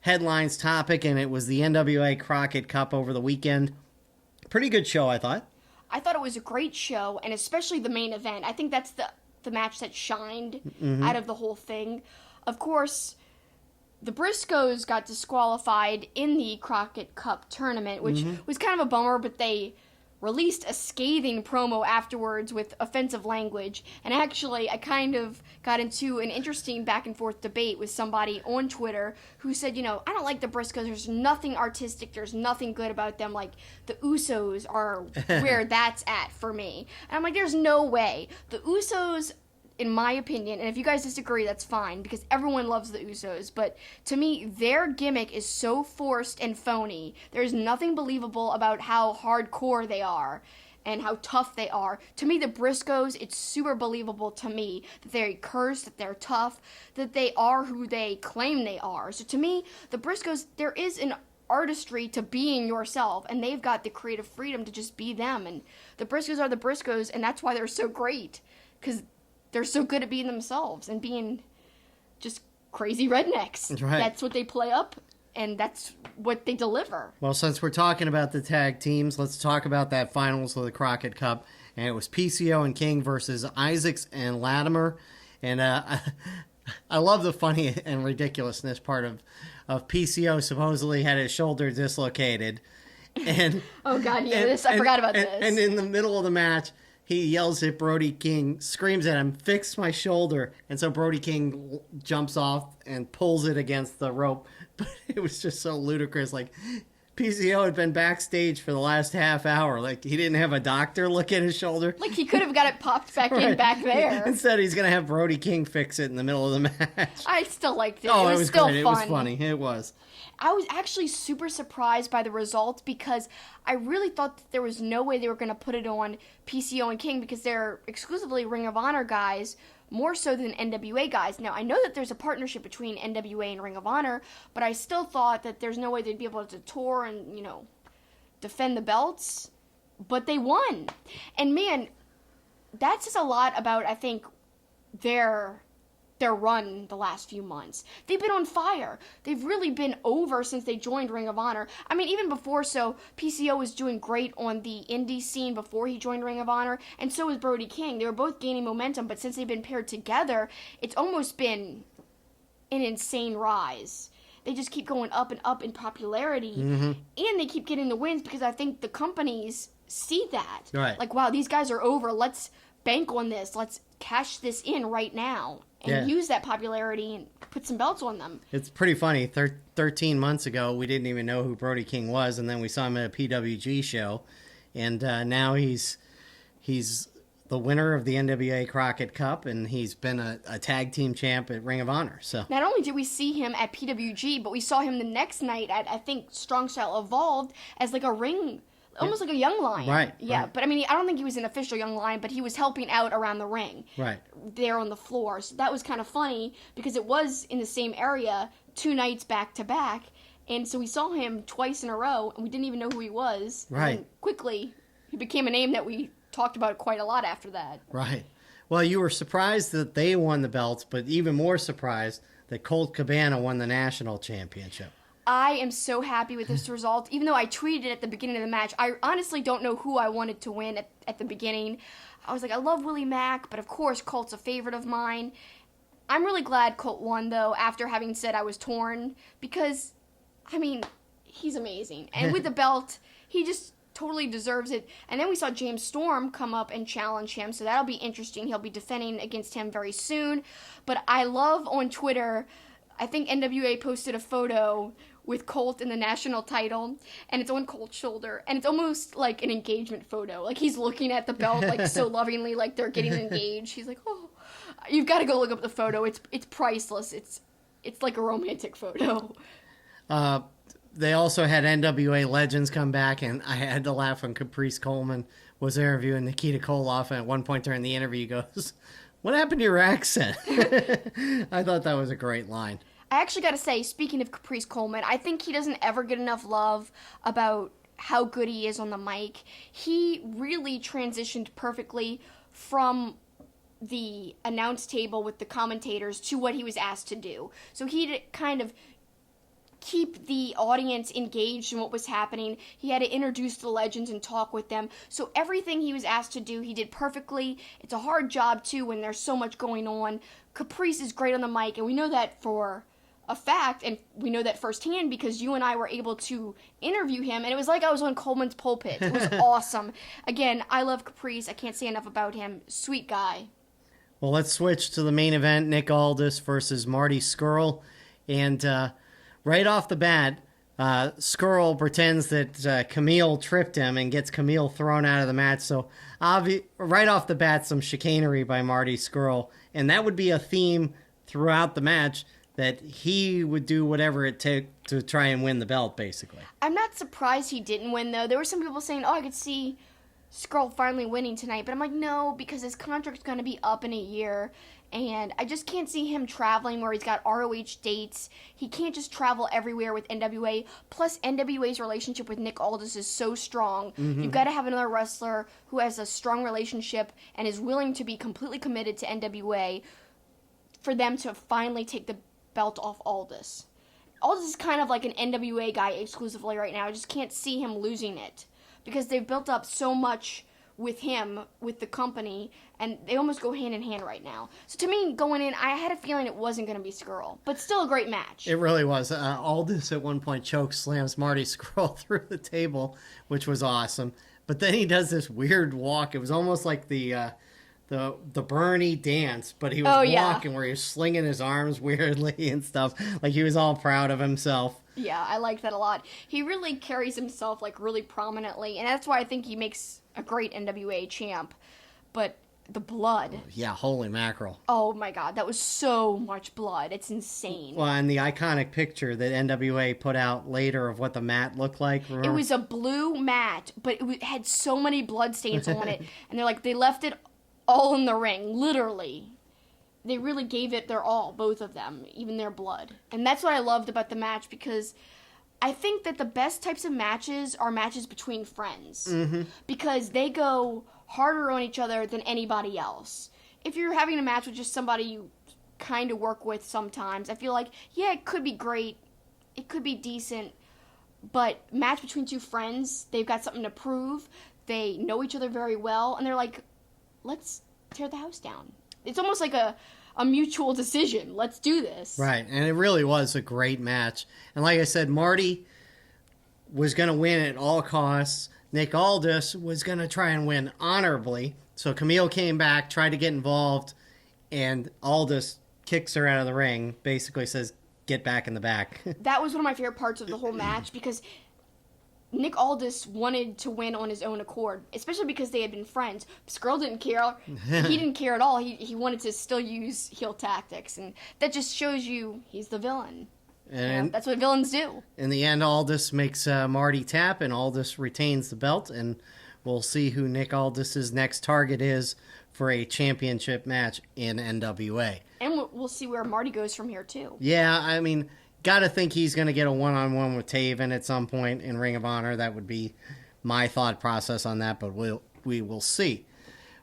headlines topic, and it was the NWA Crockett Cup over the weekend. Pretty good show, I thought. I thought it was a great show, and especially the main event. I think that's the match that shined out of the whole thing. Of course, the Briscoes got disqualified in the Crockett Cup tournament, which was kind of a bummer, but they released a scathing promo afterwards with offensive language. And actually, I kind of got into an interesting back and forth debate with somebody on Twitter who said, I don't like the Briscoes. There's nothing artistic. There's nothing good about them. Like, the Usos are where that's at for me. And I'm like, there's no way. The Usos, in my opinion, and if you guys disagree, that's fine, because everyone loves the Usos, but to me, their gimmick is so forced and phony. There's nothing believable about how hardcore they are and how tough they are. To me, the Briscoes, it's super believable to me that they're cursed, that they're tough, that they are who they claim they are. So to me, the Briscoes, there is an artistry to being yourself, and they've got the creative freedom to just be them, and the Briscoes are the Briscoes, and that's why they're so great, because they're so good at being themselves and being just crazy rednecks. Right. That's what they play up, and that's what they deliver. Well, since we're talking about the tag teams, let's talk about that finals of the Crockett Cup. And it was PCO and King versus Isaacs and Latimer. And I love the funny and ridiculousness part of PCO supposedly had his shoulder dislocated. And oh, God, yeah, I forgot about this. And in the middle of the match, he yells at Brody King, screams at him, "Fix my shoulder." And so Brody King jumps off and pulls it against the rope. But it was just so ludicrous. Like, PCO had been backstage for the last half hour. Like, he didn't have a doctor look at his shoulder. Like, he could have got it popped back in back there. Instead, he's going to have Brody King fix it in the middle of the match. I still liked it. Oh, it was still great. fun. It was funny. It was. I was actually super surprised by the result, because I really thought that there was no way they were going to put it on PCO and King, because they're exclusively Ring of Honor guys, more so than NWA guys. Now, I know that there's a partnership between NWA and Ring of Honor, but I still thought that there's no way they'd be able to tour and, defend the belts. But they won. And man, that says a lot about, I think, their run the last few months. They've been on fire. They've really been over since they joined Ring of Honor. I mean, even before, so PCO was doing great on the indie scene before he joined Ring of Honor, and so was Brody King. They were both gaining momentum, but since they've been paired together, it's almost been an insane rise. They just keep going up and up in popularity, and they keep getting the wins, because I think the companies see that. Right. Like, wow, these guys are over. Let's bank on this. Let's cash this in right now and use that popularity and put some belts on them. It's pretty funny. 13 months ago, we didn't even know who Brody King was, and then we saw him at a PWG show, and now he's the winner of the NWA Crockett Cup, and he's been a tag team champ at Ring of Honor. So not only did we see him at PWG, but we saw him the next night at, I think, Strong Style Evolved as like a ring, almost like a young lion. Right. Yeah, right. But I mean, I don't think he was an official young lion, but he was helping out around the ring. Right. There on the floor. So that was kind of funny, because it was in the same area 2 nights back to back. And so we saw him twice in a row, and we didn't even know who he was. Right. And quickly, he became a name that we talked about quite a lot after that. Right. Well, you were surprised that they won the belts, but even more surprised that Colt Cabana won the national championship. I am so happy with this result. Even though I tweeted it at the beginning of the match, I honestly don't know who I wanted to win at the beginning. I was like, I love Willie Mack, but of course Colt's a favorite of mine. I'm really glad Colt won, though, after having said I was torn, because, I mean, he's amazing. And with the belt, he just totally deserves it. And then we saw James Storm come up and challenge him, so that'll be interesting. He'll be defending against him very soon. But I love on Twitter, I think NWA posted a photo with Colt in the national title, and it's on Colt's shoulder, and it's almost like an engagement photo. Like, he's looking at the belt, like, so lovingly, like they're getting engaged. He's like, oh, you've got to go look up the photo. It's priceless. It's like a romantic photo. They also had NWA Legends come back, and I had to laugh when Caprice Coleman was interviewing Nikita Koloff, and at one point during the interview he goes, what happened to your accent? I thought that was a great line. I actually got to say, speaking of Caprice Coleman, I think he doesn't ever get enough love about how good he is on the mic. He really transitioned perfectly from the announce table with the commentators to what he was asked to do. So he'd kind of keep the audience engaged in what was happening. He had to introduce the legends and talk with them. So everything he was asked to do, he did perfectly. It's a hard job, too, when there's so much going on. Caprice is great on the mic, and we know that for a fact, and we know that firsthand because you and I were able to interview him, and it was like I was on Coleman's pulpit. It was awesome. Again, I love Caprice. I can't say enough about him. Sweet guy. Well, let's switch to the main event, Nick Aldis versus Marty Scurll. And right off the bat, Scurll pretends that Camille tripped him and gets Camille thrown out of the match. So right off the bat, some chicanery by Marty Scurll. And that would be a theme throughout the match, that he would do whatever it took to try and win the belt, basically. I'm not surprised he didn't win, though. There were some people saying, I could see Scurll finally winning tonight. But I'm like, no, because his contract's going to be up in a year. And I just can't see him traveling where he's got ROH dates. He can't just travel everywhere with NWA. Plus, NWA's relationship with Nick Aldis is so strong. Mm-hmm. You've got to have another wrestler who has a strong relationship and is willing to be completely committed to NWA for them to finally take the belt off Aldis. Aldis is kind of like an NWA guy exclusively right now. I just can't see him losing it because they've built up so much with him, with the company, and they almost go hand in hand right now. So to me, going in, I had a feeling it wasn't going to be Scurll, but still a great match. It really was. Aldis at one point choke slams Marty Scurll through the table, which was awesome. But then he does this weird walk. It was almost like the Bernie dance, but he was walking where he was slinging his arms weirdly and stuff. Like he was all proud of himself. Yeah, I like that a lot. He really carries himself like really prominently, and that's why I think he makes a great NWA champ. But the blood. Yeah, holy mackerel. Oh my god, that was so much blood. It's insane. Well, and the iconic picture that NWA put out later of what the mat looked like. Remember? It was a blue mat, but it had so many blood stains on it. And they're like, they left it all in the ring, literally. They really gave it their all, both of them, even their blood. And that's what I loved about the match, because I think that the best types of matches are matches between friends. Mm-hmm. Because they go harder on each other than anybody else. If you're having a match with just somebody you kind of work with sometimes, I feel like, yeah, it could be great, it could be decent, but match between two friends, they've got something to prove, they know each other very well, and they're like, let's tear the house down. It's almost like a mutual decision. Let's do this. Right, and it really was a great match. And like I said, Marty was going to win at all costs. Nick Aldis was going to try and win honorably. So Camille came back, tried to get involved, and Aldis kicks her out of the ring, basically says, get back in the back. That was one of my favorite parts of the whole match, because Nick Aldis wanted to win on his own accord, especially because they had been friends. Scurll didn't care. He didn't care at all. He wanted to still use heel tactics, and that just shows you he's the villain. And that's what villains do. In the end, Aldis makes Marty tap, and Aldis retains the belt, and we'll see who Nick Aldis's next target is for a championship match in NWA. And we'll see where Marty goes from here, too. Yeah, I mean, got to think he's going to get a one-on-one with Taven at some point in Ring of Honor. That would be my thought process on that, but we will see.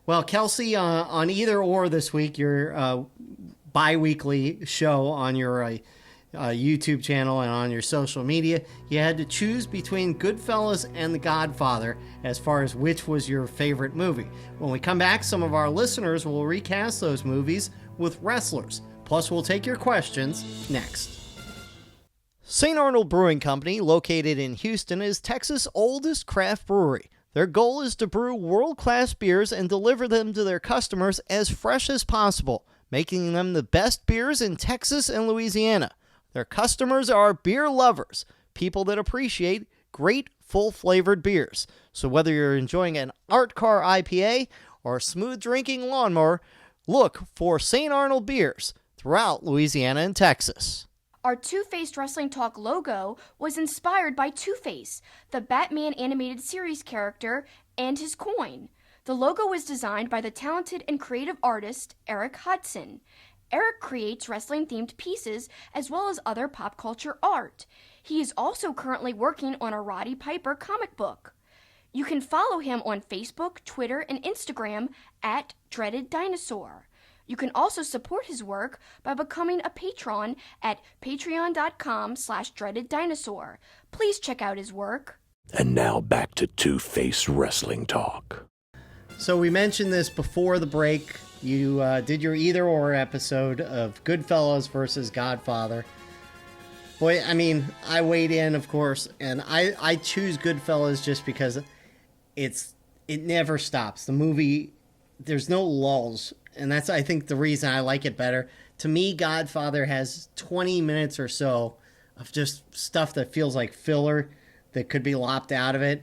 Well, Kelsi, on either or this week, your bi-weekly show on your YouTube channel and on your social media, you had to choose between Goodfellas and The Godfather as far as which was your favorite movie. When we come back, some of our listeners will recast those movies with wrestlers. Plus, we'll take your questions next. St. Arnold Brewing Company, located in Houston, is Texas' oldest craft brewery. Their goal is to brew world-class beers and deliver them to their customers as fresh as possible, making them the best beers in Texas and Louisiana. Their customers are beer lovers, people that appreciate great, full-flavored beers. So whether you're enjoying an art car IPA or a smooth-drinking lawnmower, look for St. Arnold beers throughout Louisiana and Texas. Our Two-Faced Wrestling Talk logo was inspired by Two-Face, the Batman animated series character, and his coin. The logo was designed by the talented and creative artist Eric Hudson. Eric creates wrestling-themed pieces as well as other pop culture art. He is also currently working on a Roddy Piper comic book. You can follow him on Facebook, Twitter, and Instagram at Dreaded Dinosaur. You can also support his work by becoming a patron at patreon.com/dreadeddinosaur. Please check out his work. And now back to Two-Face Wrestling Talk. So we mentioned this before the break. You did your either-or episode of Goodfellas versus Godfather. Boy, I mean, I weighed in, of course, and I choose Goodfellas just because it never stops. The movie, there's no lulls. And that's, I think, the reason I like it better. To me, Godfather has 20 minutes or so of just stuff that feels like filler that could be lopped out of it.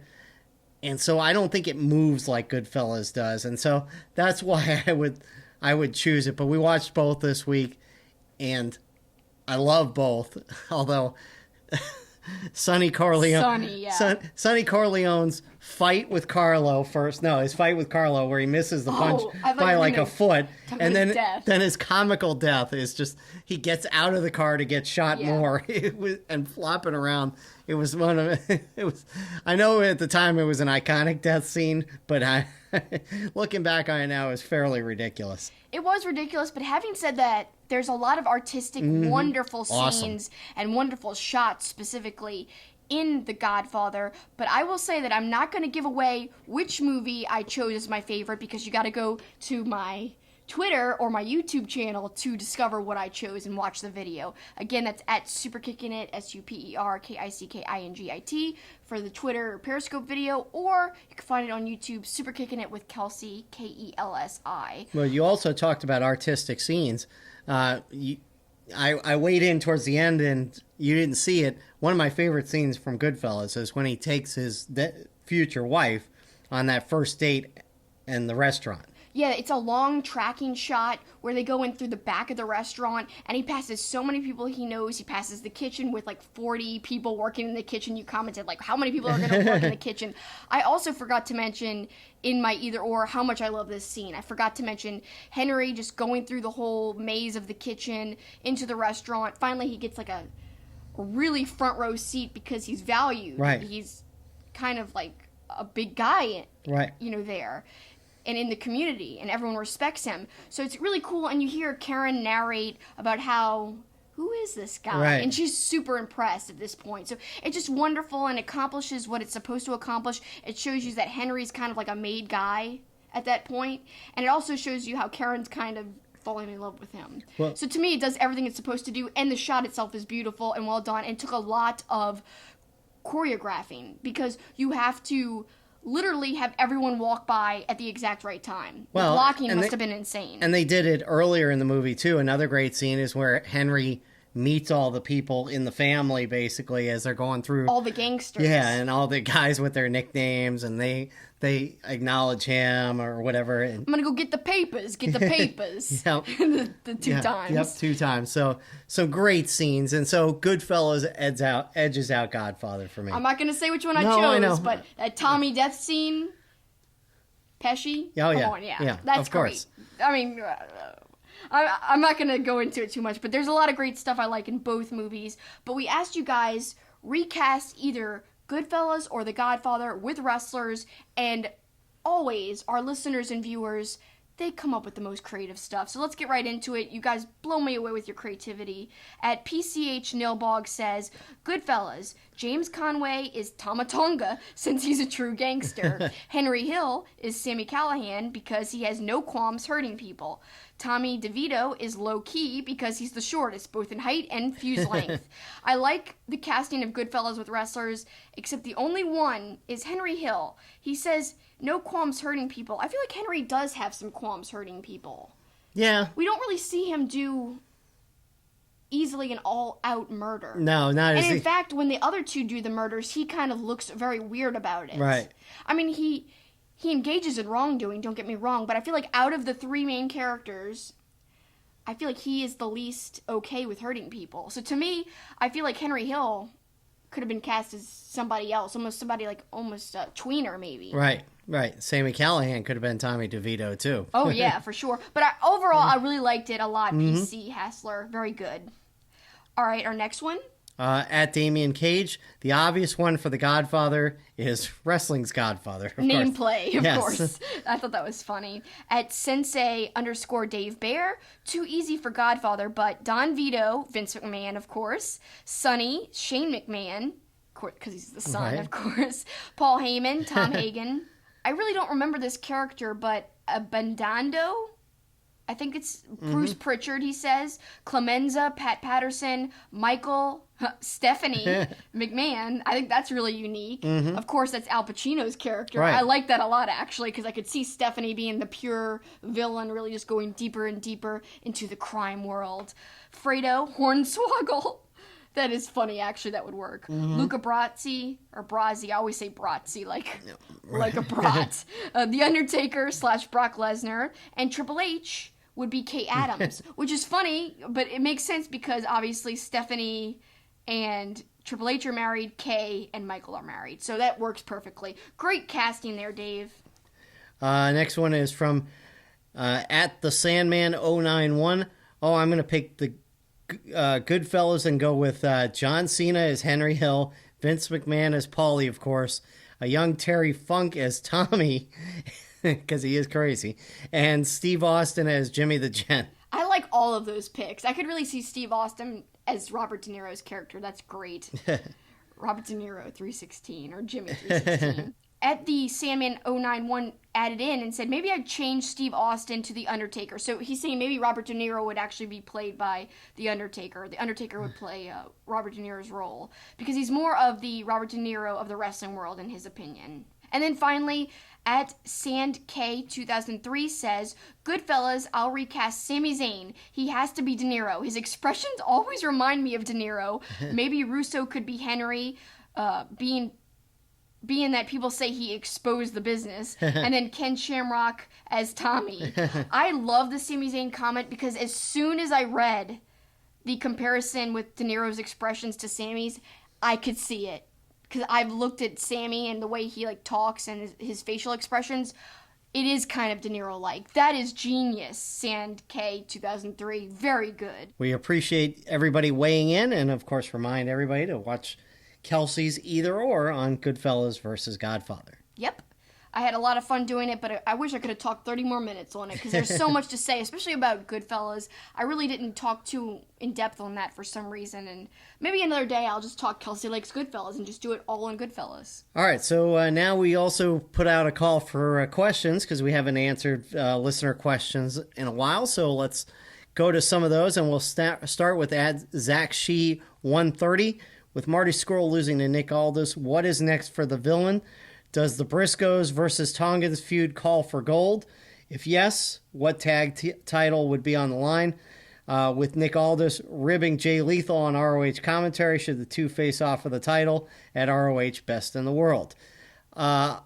And so I don't think it moves like Goodfellas does. And so that's why I would choose it. But we watched both this week, and I love both. Although Sonny Corleone's fight with Carlo first. No, his fight with Carlo where he misses the punch by like a foot. And then his comical death is just, he gets out of the car to get shot more and flopping around. It was I know at the time it was an iconic death scene, but looking back on it now, it was fairly ridiculous. It was ridiculous, but having said that, there's a lot of artistic, wonderful scenes and wonderful shots specifically in The Godfather, but I will say that I'm not going to give away which movie I chose as my favorite because you got to go to my Twitter or my YouTube channel to discover what I chose and watch the video. Again, that's at SuperKickingIt, SuperKickingIt for the Twitter Periscope video, or you can find it on YouTube, Super Kicking It with Kelsi, Kelsi. Well, you also talked about artistic scenes. I weighed in towards the end, and you didn't see it. One of my favorite scenes from Goodfellas is when he takes his future wife on that first date in the restaurant. Yeah, it's a long tracking shot where they go in through the back of the restaurant, and he passes so many people he knows. He passes the kitchen with like 40 people working in the kitchen. You commented like, how many people are going to work in the kitchen? I also forgot to mention in my either or how much I love this scene. I forgot to mention Henry just going through the whole maze of the kitchen into the restaurant. Finally, he gets like a really front row seat because he's valued. Right. He's kind of like a big guy, right? There. And in the community, and everyone respects him. So it's really cool, and you hear Karen narrate about who is this guy? Right. And she's super impressed at this point. So it's just wonderful and accomplishes what it's supposed to accomplish. It shows you that Henry's kind of like a made guy at that point, and it also shows you how Karen's kind of falling in love with him. Well, so to me, it does everything it's supposed to do, and the shot itself is beautiful and well done, and it took a lot of choreographing, because you have to literally have everyone walk by at the exact right time. The blocking must have been insane. And they did it earlier in the movie, too. Another great scene is where Henry meets all the people in the family, basically, as they're going through. All the gangsters. Yeah, and all the guys with their nicknames, and they acknowledge him or whatever. And I'm going to go get the papers. Yep. the two times. Yep, 2 times. So some great scenes. And so Goodfellas edges out Godfather for me. I'm not going to say which one I chose, but that Tommy death scene, Pesci. Oh, yeah. Come on, yeah. That's of course. Great. I mean, I'm not going to go into it too much, but there's a lot of great stuff I like in both movies. But we asked you guys, recast either Goodfellas or The Godfather with wrestlers, and always, our listeners and viewers, they come up with the most creative stuff. So let's get right into it. You guys blow me away with your creativity. At PCH Nilbog says, Goodfellas, James Conway is Tama Tonga since he's a true gangster. Henry Hill is Sami Callihan because he has no qualms hurting people. Tommy DeVito is low-key because he's the shortest, both in height and fuse length. I like the casting of Goodfellas with wrestlers, except the only one is Henry Hill. He says, no qualms hurting people. I feel like Henry does have some qualms hurting people. Yeah. We don't really see him do easily an all-out murder. No, not as And in fact, when the other two do the murders, he kind of looks very weird about it. Right. I mean, he engages in wrongdoing, don't get me wrong, but I feel like out of the three main characters, I feel like he is the least okay with hurting people. So to me, I feel like Henry Hill could have been cast as somebody else, almost somebody like almost a tweener maybe. Right. Sami Callihan could have been Tommy DeVito too. Oh yeah, for sure. But overall, I really liked it a lot. PC Hassler, very good. All right, our next one. At Damian Cage, the obvious one for The Godfather is wrestling's Godfather. Nameplay, of Yes. course. I thought that was funny. At Sensei_Dave Bear, too easy for Godfather, but Don Vito, Vince McMahon, of course. Sonny, Shane McMahon, because he's the son, Right. of course. Paul Heyman, Tom Hagen. I really don't remember this character, but Abendando? I think it's Bruce Pritchard, he says. Clemenza, Pat Patterson, Michael, Stephanie McMahon. I think that's really unique. Of course, that's Al Pacino's character. Right. I like that a lot, actually, because I could see Stephanie being the pure villain, really just going deeper and deeper into the crime world. Fredo, Hornswoggle. That is funny, actually. That would work. Luca Brasi, or Brazzi. I always say Brazzi, like a brat. The Undertaker / Brock Lesnar. And Triple H would be Kay Adams, which is funny, but it makes sense because obviously Stephanie and Triple H are married, Kay and Michael are married. So that works perfectly. Great casting there, Dave. Next one is from at the Sandman 091. Oh, I'm going to pick the Goodfellas and go with John Cena as Henry Hill, Vince McMahon as Paulie, of course, a young Terry Funk as Tommy, because he is crazy, and Steve Austin as Jimmy the Gent. I like all of those picks. I could really see Steve Austin as Robert De Niro's character. That's great. Robert De Niro 316 or Jimmy 316. At the Sandman 091 added in and said, maybe I'd change Steve Austin to The Undertaker. So he's saying maybe Robert De Niro would actually be played by The Undertaker. The Undertaker would play Robert De Niro's role because he's more of the Robert De Niro of the wrestling world in his opinion. And then finally, at SandK2003 says, Goodfellas, I'll recast Sami Zayn. He has to be De Niro. His expressions always remind me of De Niro. Maybe Russo could be Henry, being that people say he exposed the business, and then Ken Shamrock as Tommy. I love the Sami Zayn comment because as soon as I read the comparison with De Niro's expressions to Sammy's, I could see it. Because I've looked at Sami and the way he talks and his facial expressions, it is kind of De Niro-like. That is genius, Sand K 2003. Very good. We appreciate everybody weighing in, and of course remind everybody to watch Kelsi's Either Or on Goodfellas versus Godfather. Yep. I had a lot of fun doing it, but I wish I could have talked 30 more minutes on it because there's so much to say, especially about Goodfellas. I really didn't talk too in depth on that for some reason, and maybe another day I'll just talk Kelsi Likes Goodfellas and just do it all on Goodfellas. All right, so now we also put out a call for questions because we haven't answered listener questions in a while, so let's go to some of those, and we'll start with Zach Shee 130. With Marty Scurll losing to Nick Aldis, what is next for the villain? Does the Briscoes versus Tongans feud call for gold? If yes, what tag title would be on the line? With Nick Aldis ribbing Jay Lethal on ROH commentary, should the two face off for the title at ROH Best in the World? I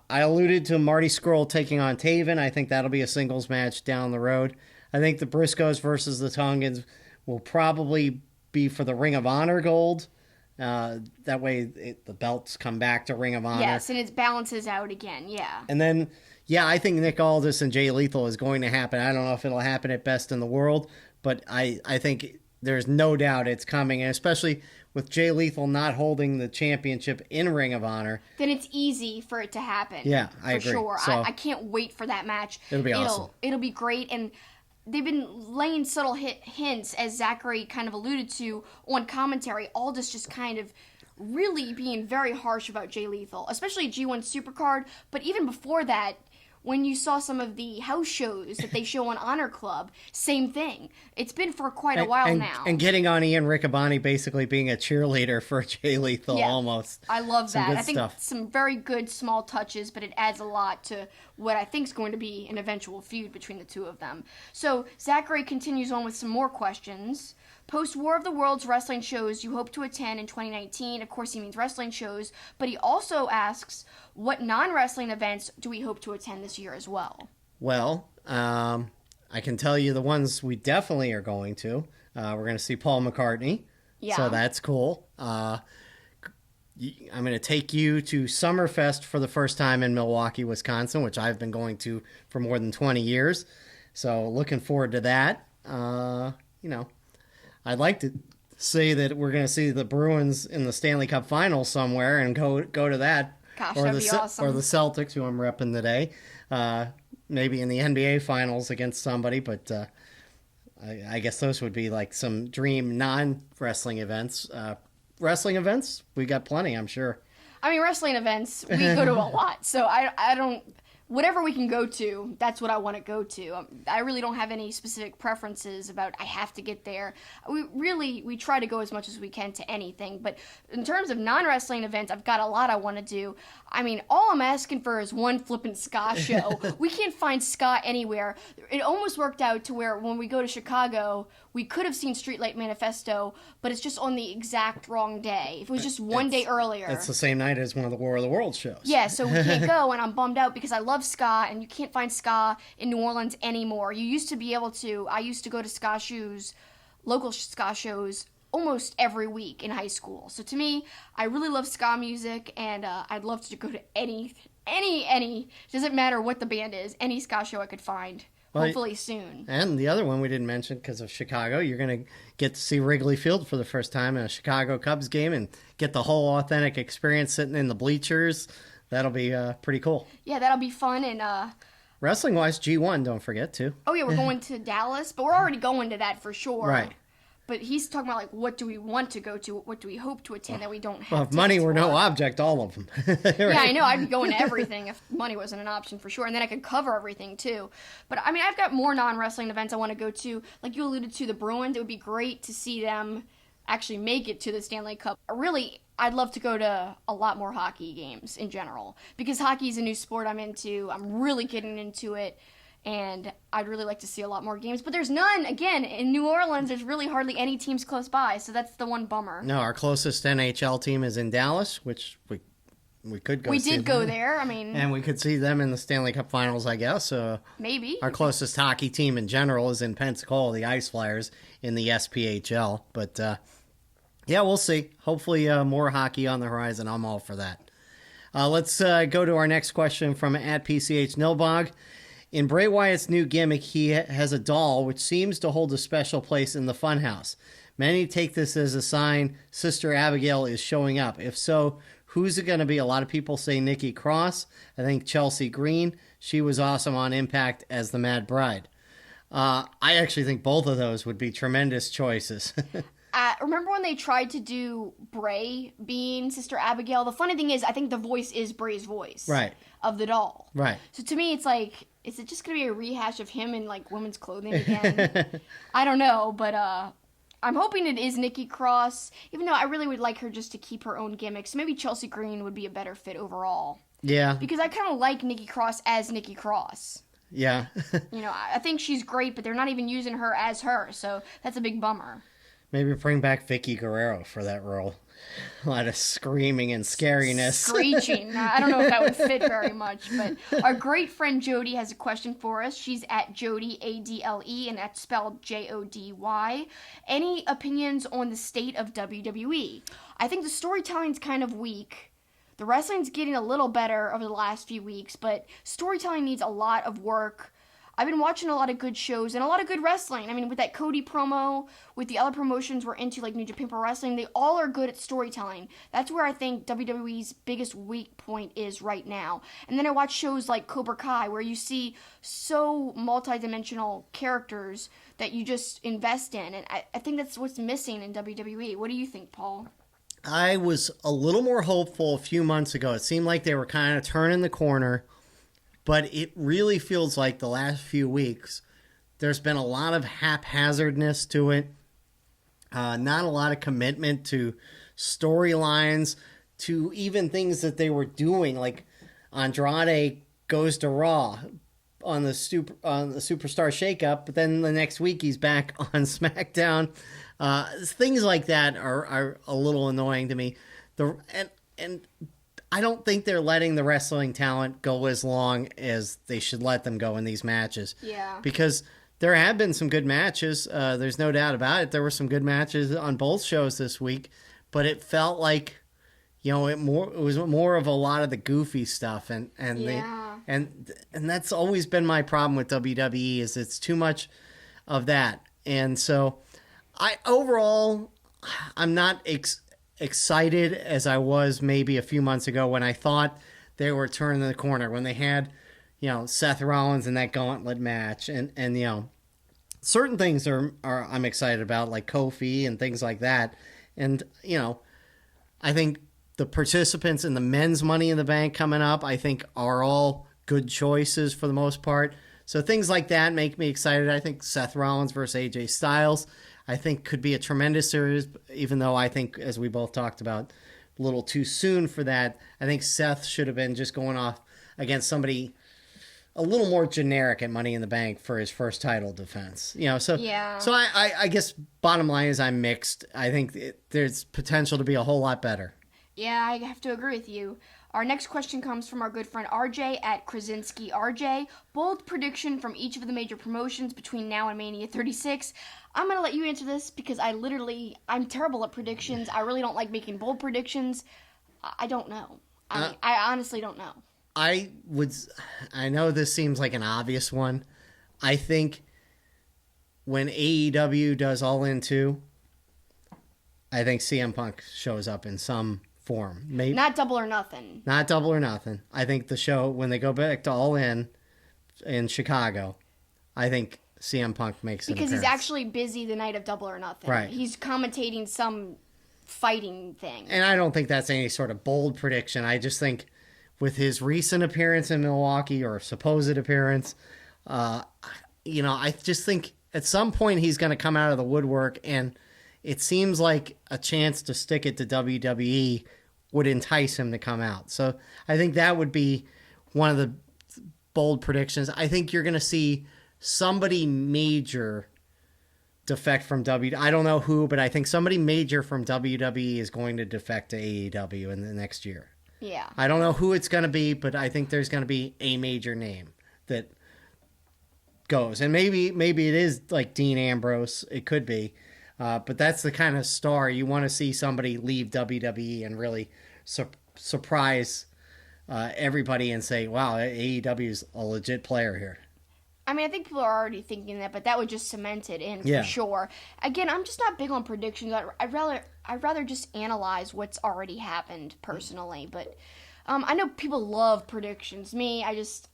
alluded to Marty Scurll taking on Taven. I think that'll be a singles match down the road. I think the Briscoes versus the Tongans will probably be for the Ring of Honor gold. That way the belts come back to Ring of Honor. Yes, and it balances out again, yeah. And then, I think Nick Aldis and Jay Lethal is going to happen. I don't know if it'll happen at Best in the World, but I think there's no doubt it's coming, and especially with Jay Lethal not holding the championship in Ring of Honor. Then it's easy for it to happen. Yeah, I agree. For sure. So, I can't wait for that match. It'll be awesome. It'll be great, and they've been laying subtle hints, as Zachary kind of alluded to on commentary. Aldis just kind of really being very harsh about Jay Lethal, especially G1 Supercard, but even before that, when you saw some of the house shows that they show on Honor Club, same thing. It's been for quite a while now. And getting on Ian Riccaboni basically being a cheerleader for Jay Lethal almost. I love that. I think stuff. Some very good small touches, but it adds a lot to what I think is going to be an eventual feud between the two of them. So Zachary continues on with some more questions. Post War of the Worlds wrestling shows you hope to attend in 2019. Of course, he means wrestling shows, but he also asks, what non-wrestling events do we hope to attend this year as well? Well, I can tell you the ones we definitely are going to. We're going to see Paul McCartney. Yeah. So that's cool. I'm going to take you to Summerfest for the first time in Milwaukee, Wisconsin, which I've been going to for more than 20 years. So looking forward to that. I'd like to say that we're going to see the Bruins in the Stanley Cup Finals somewhere and go to that. Gosh, that'd be awesome. Or the Celtics, who I'm repping today. Maybe in the NBA Finals against somebody, but I guess those would be like some dream non-wrestling events. Wrestling events, we got plenty, I'm sure. I mean, wrestling events, we go to a lot, so I don't... Whatever we can go to, that's what I want to go to. I really don't have any specific preferences about I have to get there. We try to go as much as we can to anything. But in terms of non-wrestling events, I've got a lot I want to do. I mean, all I'm asking for is one flippin' ska show. We can't find ska anywhere. It almost worked out to where when we go to Chicago, we could have seen Streetlight Manifesto, but it's just on the exact wrong day. If it was just one day earlier. It's the same night as one of the War of the Worlds shows. Yeah, so we can't go, and I'm bummed out because I love ska, and you can't find ska in New Orleans anymore. You used to be able to. I used to go to ska shows, local ska shows, almost every week in high school. So to me, I really love ska music, and I'd love to go to any, doesn't matter what the band is, any ska show I could find. Well, hopefully soon. And the other one we didn't mention because of Chicago, you're going to get to see Wrigley Field for the first time in a Chicago Cubs game and get the whole authentic experience sitting in the bleachers. That'll be pretty cool. Yeah, that'll be fun. And wrestling-wise, G1, don't forget, too. Oh, yeah, we're going to Dallas, but we're already going to that for sure. Right. But he's talking about, like, what do we want to go to? What do we hope to attend that we don't have? Well, if money were no object, all of them. Right? Yeah, I know. I'd be going to everything if money wasn't an option for sure. And then I could cover everything, too. But, I mean, I've got more non-wrestling events I want to go to. Like you alluded to, the Bruins. It would be great to see them actually make it to the Stanley Cup. Really, I'd love to go to a lot more hockey games in general. Because hockey is a new sport I'm into. I'm really getting into it. And I'd really like to see a lot more games. But there's none. Again, in New Orleans, there's really hardly any teams close by. So that's the one bummer. No, our closest NHL team is in Dallas, which we could go see. We did go there. I mean... And we could see them in the Stanley Cup Finals, I guess. Maybe. Our closest hockey team in general is in Pensacola, the Ice Flyers, in the SPHL. But, yeah, we'll see. Hopefully more hockey on the horizon. I'm all for that. Let's go to our next question from @PCH In Bray Wyatt's new gimmick, he has a doll which seems to hold a special place in the Funhouse. Many take this as a sign Sister Abigail is showing up. If so, who's it going to be? A lot of people say Nikki Cross. I think Chelsea Green. She was awesome on Impact as the Mad Bride. I actually think both of those would be tremendous choices. Remember when they tried to do Bray being Sister Abigail? The funny thing is, I think the voice is Bray's voice. Right. Of the doll. Right. So to me, it's like... Is it just going to be a rehash of him in, like, women's clothing again? I don't know, but I'm hoping it is Nikki Cross, even though I really would like her just to keep her own gimmicks. Maybe Chelsea Green would be a better fit overall. Yeah. Because I kind of like Nikki Cross as Nikki Cross. Yeah. I think she's great, but they're not even using her as her, so that's a big bummer. Maybe bring back Vicky Guerrero for that role. A lot of screaming and scariness. Screeching. I don't know if that would fit very much, but our great friend Jody has a question for us. She's at Jody, ADLE, and that's spelled Jody. Any opinions on the state of WWE? I think the storytelling's kind of weak. The wrestling's getting a little better over the last few weeks, but storytelling needs a lot of work. I've been watching a lot of good shows and a lot of good wrestling. I mean, with that Cody promo, with the other promotions we're into, like New Japan Pro Wrestling, they all are good at storytelling. That's where I think WWE's biggest weak point is right now. And then I watch shows like Cobra Kai, where you see so multi-dimensional characters that you just invest in. And I think that's what's missing in WWE. What do you think, Paul? I was a little more hopeful a few months ago. It seemed like they were kind of turning the corner. But it really feels like the last few weeks, there's been a lot of haphazardness to it. Not a lot of commitment to storylines, to even things that they were doing. Like Andrade goes to Raw on the Superstar Shakeup, but then the next week he's back on SmackDown. Things like that are a little annoying to me. And I don't think they're letting the wrestling talent go as long as they should let them go in these matches. Yeah. Because there have been some good matches. There's no doubt about it. There were some good matches on both shows this week, but it felt like, it was more of a lot of the goofy stuff, and that's always been my problem with WWE is it's too much of that. And so, I'm not excited as I was maybe a few months ago when I thought they were turning the corner, when they had, Seth Rollins in that gauntlet match, and certain things are I'm excited about, like Kofi and things like that. And, I think the participants in the men's Money in the Bank coming up, I think are all good choices for the most part. So things like that make me excited. I think Seth Rollins versus AJ Styles, I think could be a tremendous series, even though I think, as we both talked about, a little too soon for that. I think Seth should have been just going off against somebody a little more generic at Money in the Bank for his first title defense. So I guess bottom line is I'm mixed. I think there's potential to be a whole lot better. Yeah, I have to agree with you. Our next question comes from our good friend RJ at Krasinski RJ. Bold prediction from each of the major promotions between now and Mania 36. I'm going to let you answer this because I'm terrible at predictions. I really don't like making bold predictions. I don't know. I honestly don't know. I know this seems like an obvious one. I think when AEW does All In 2, I think CM Punk shows up in some form. Maybe not Double or Nothing. Not Double or Nothing. I think the show, when they go back to All In Chicago, I think CM Punk makes an appearance. Because he's actually busy the night of Double or Nothing. Right. He's commentating some fighting thing. And I don't think that's any sort of bold prediction. I just think with his recent appearance in Milwaukee, or supposed appearance, I just think at some point he's going to come out of the woodwork, and it seems like a chance to stick it to WWE would entice him to come out. So I think that would be one of the bold predictions. I think you're going to see somebody major defect from WWE. I don't know who, but I think somebody major from WWE is going to defect to AEW in the next year. Yeah. I don't know who it's going to be, but I think there's going to be a major name that goes. And maybe it is like Dean Ambrose. It could be. But that's the kind of star you want to see, somebody leave WWE and really surprise everybody and say, wow, AEW is a legit player here. I mean, I think people are already thinking that, but that would just cement it in for sure. Again, I'm just not big on predictions. I'd rather just analyze what's already happened personally. But I know people love predictions. Me, I just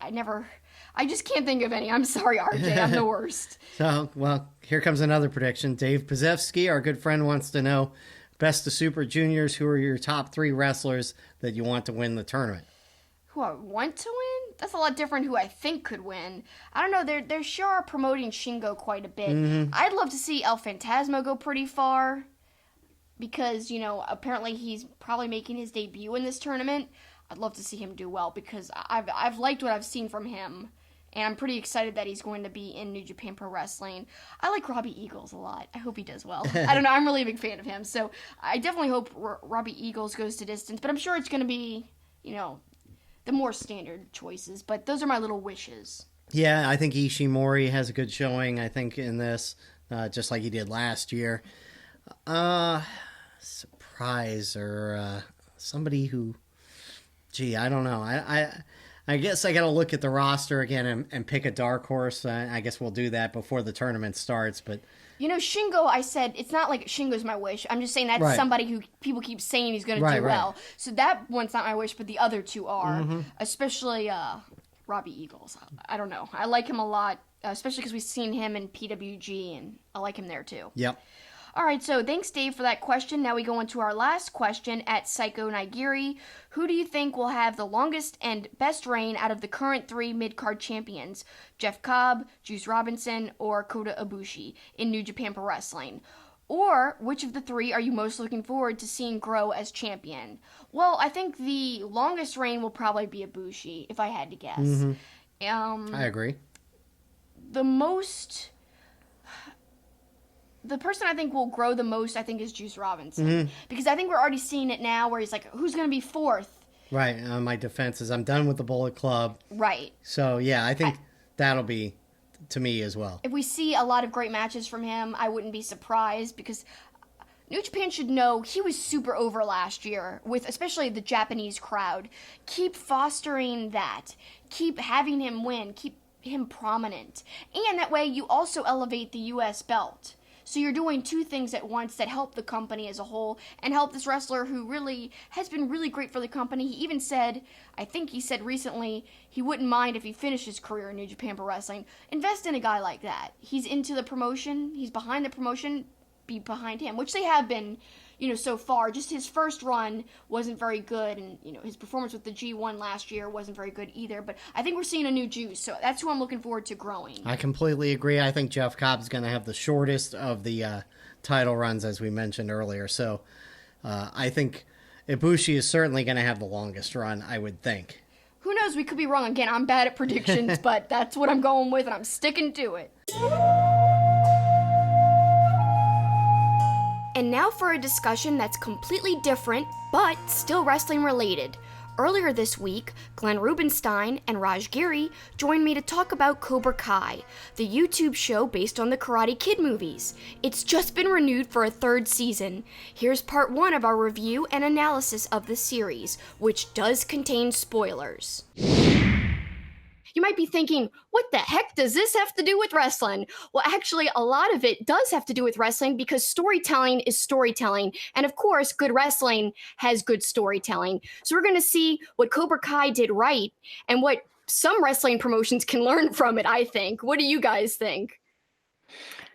can't think of any. I'm sorry, RJ. I'm the worst. So, well, here comes another prediction. Dave Pazewski, our good friend, wants to know, Best of Super Juniors, who are your top 3 wrestlers that you want to win the tournament? Who I want to win? That's a lot different who I think could win. I don't know. They're sure are promoting Shingo quite a bit. Mm-hmm. I'd love to see El Phantasmo go pretty far because, apparently he's probably making his debut in this tournament. I'd love to see him do well because I've liked what I've seen from him. And I'm pretty excited that he's going to be in New Japan Pro Wrestling. I like Robbie Eagles a lot. I hope he does well. I don't know. I'm really a big fan of him. So I definitely hope Robbie Eagles goes to distance. But I'm sure it's going to be, the more standard choices. But those are my little wishes. Yeah, I think Ishimori has a good showing, I think, in this, just like he did last year. Surprise or somebody who, I don't know. I I guess I got to look at the roster again and pick a dark horse. I guess we'll do that before the tournament starts. But Shingo, I said, it's not like Shingo's my wish. I'm just saying that's somebody who people keep saying he's going to do well. So that one's not my wish, but the other two are, especially Robbie Eagles. I don't know. I like him a lot, especially because we've seen him in PWG, and I like him there too. Yep. All right, so thanks, Dave, for that question. Now we go on to our last question at Psycho Nigiri. Who do you think will have the longest and best reign out of the current 3 mid-card champions, Jeff Cobb, Juice Robinson, or Kota Ibushi in New Japan Pro Wrestling? Or which of the 3 are you most looking forward to seeing grow as champion? Well, I think the longest reign will probably be Ibushi, if I had to guess. I agree. The person I think will grow the most, I think, is Juice Robinson. Because I think we're already seeing it now where he's like, who's going to be 4th? Right. My defense is I'm done with the Bullet Club. Right. So, yeah, I think that'll be to me as well. If we see a lot of great matches from him, I wouldn't be surprised because New Japan should know he was super over last year with especially the Japanese crowd. Keep fostering that. Keep having him win. Keep him prominent. And that way you also elevate the U.S. belt. So you're doing 2 things at once that help the company as a whole and help this wrestler who really has been really great for the company. He even said, I think he said recently, he wouldn't mind if he finished his career in New Japan Pro Wrestling. Invest in a guy like that. He's into the promotion. He's behind the promotion. Be behind him, which they have been, so far. Just his first run wasn't very good, and, his performance with the G1 last year wasn't very good either, but I think we're seeing a new Juice, so that's who I'm looking forward to growing. I completely agree. I think Jeff Cobb's going to have the shortest of the title runs, as we mentioned earlier, so I think Ibushi is certainly going to have the longest run, I would think. Who knows? We could be wrong. Again, I'm bad at predictions, but that's what I'm going with, and I'm sticking to it. And now for a discussion that's completely different, but still wrestling related. Earlier this week, Glenn Rubenstein and Raj Giri joined me to talk about Cobra Kai, the YouTube show based on the Karate Kid movies. It's just been renewed for a 3rd season. Here's part 1 of our review and analysis of the series, which does contain spoilers. You might be thinking, what the heck does this have to do with wrestling? Well, actually, a lot of it does have to do with wrestling because storytelling is storytelling. And of course, good wrestling has good storytelling. So we're going to see what Cobra Kai did right and what some wrestling promotions can learn from it, I think. What do you guys think?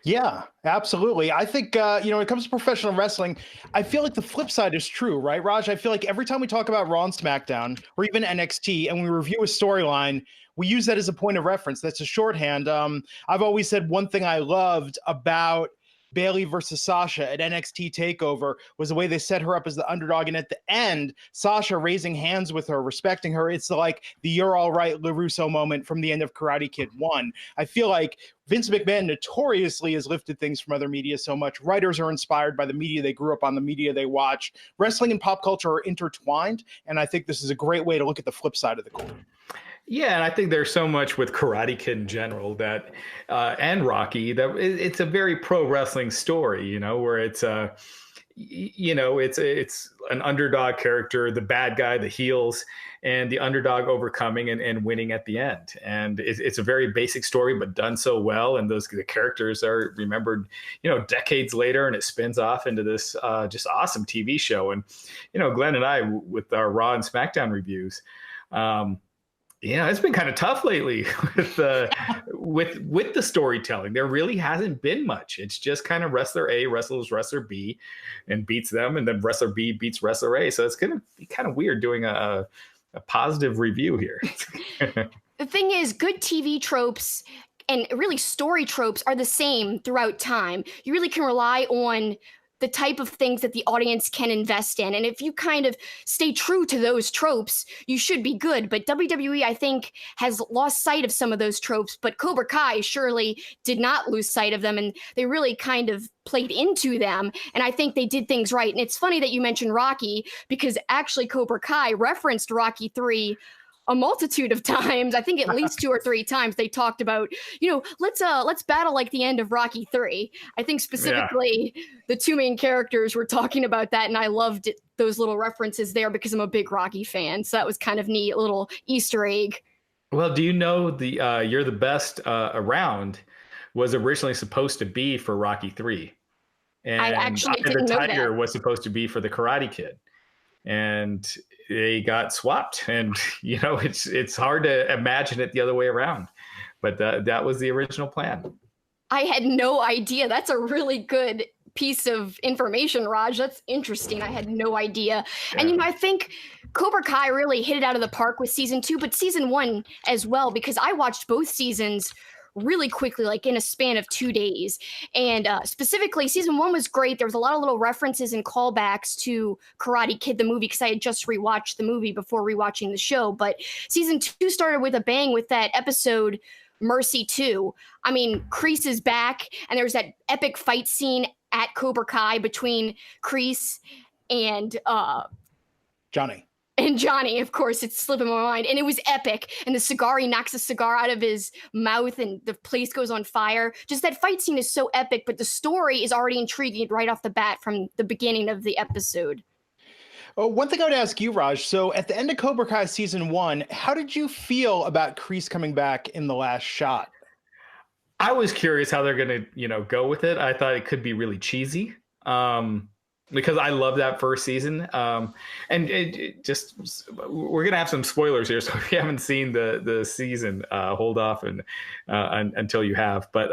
Yeah, absolutely. I think, when it comes to professional wrestling, I feel like the flip side is true, right, Raj? I feel like every time we talk about Raw and SmackDown or even NXT and we review a storyline, we use that as a point of reference. That's a shorthand. I've always said one thing I loved about Bayley versus Sasha at NXT TakeOver was the way they set her up as the underdog. And at the end, Sasha raising hands with her, respecting her. It's like the "you're all right" LaRusso moment from the end of Karate Kid 1. I feel like Vince McMahon notoriously has lifted things from other media so much. Writers are inspired by the media they grew up on, the media they watch. Wrestling and pop culture are intertwined. And I think this is a great way to look at the flip side of the coin. Yeah, and I think there's so much with Karate Kid in general that, and Rocky, that it's a very pro wrestling story, where it's it's an underdog character, the bad guy, the heels, and the underdog overcoming and winning at the end. And it's a very basic story, but done so well. And the characters are remembered, decades later, and it spins off into this just awesome TV show. And, Glenn and I, with our Raw and SmackDown reviews, yeah, it's been kind of tough lately with the storytelling. There really hasn't been much. It's just kind of wrestler A wrestles wrestler B and beats them, and then wrestler B beats wrestler A. So it's going to be kind of weird doing a positive review here. The thing is, good TV tropes and really story tropes are the same throughout time. You really can rely on the type of things that the audience can invest in. And if you kind of stay true to those tropes, you should be good. But WWE, I think, has lost sight of some of those tropes. But Cobra Kai surely did not lose sight of them. And they really kind of played into them. And I think they did things right. And it's funny that you mentioned Rocky, because actually Cobra Kai referenced Rocky 3 a multitude of times. I think at least 2 or 3 times they talked about, let's battle like the end of Rocky 3. I think specifically the 2 main characters were talking about that, and I loved it, those little references there because I'm a big Rocky fan. So that was kind of neat, little Easter egg. Well, do you know the You're the Best Around was originally supposed to be for Rocky 3? And I actually didn't the know Tiger that. was supposed to be for the Karate Kid. And they got swapped, and it's hard to imagine it the other way around, but that was the original plan. I had no idea. That's a really good piece of information, Raj. That's interesting. I had no idea. Yeah. And I think Cobra Kai really hit it out of the park with season 2, but season 1 as well, because I watched both seasons really quickly, like in a span of 2 days. And specifically, season 1 was great. There was a lot of little references and callbacks to Karate Kid, the movie, because I had just rewatched the movie before rewatching the show. But season 2 started with a bang with that episode, Mercy 2. I mean, Kreese is back, and there's that epic fight scene at Cobra Kai between Kreese and Johnny. And Johnny, of course, it's slipping my mind. And it was epic. And he knocks a cigar out of his mouth and the place goes on fire. Just that fight scene is so epic, but the story is already intriguing right off the bat from the beginning of the episode. Oh, one thing I would ask you, Raj. So at the end of Cobra Kai season 1, how did you feel about Kreese coming back in the last shot? I was curious how they're going to, go with it. I thought it could be really cheesy. Because I love that first season. And we're going to have some spoilers here. So if you haven't seen the season, hold off until you have. But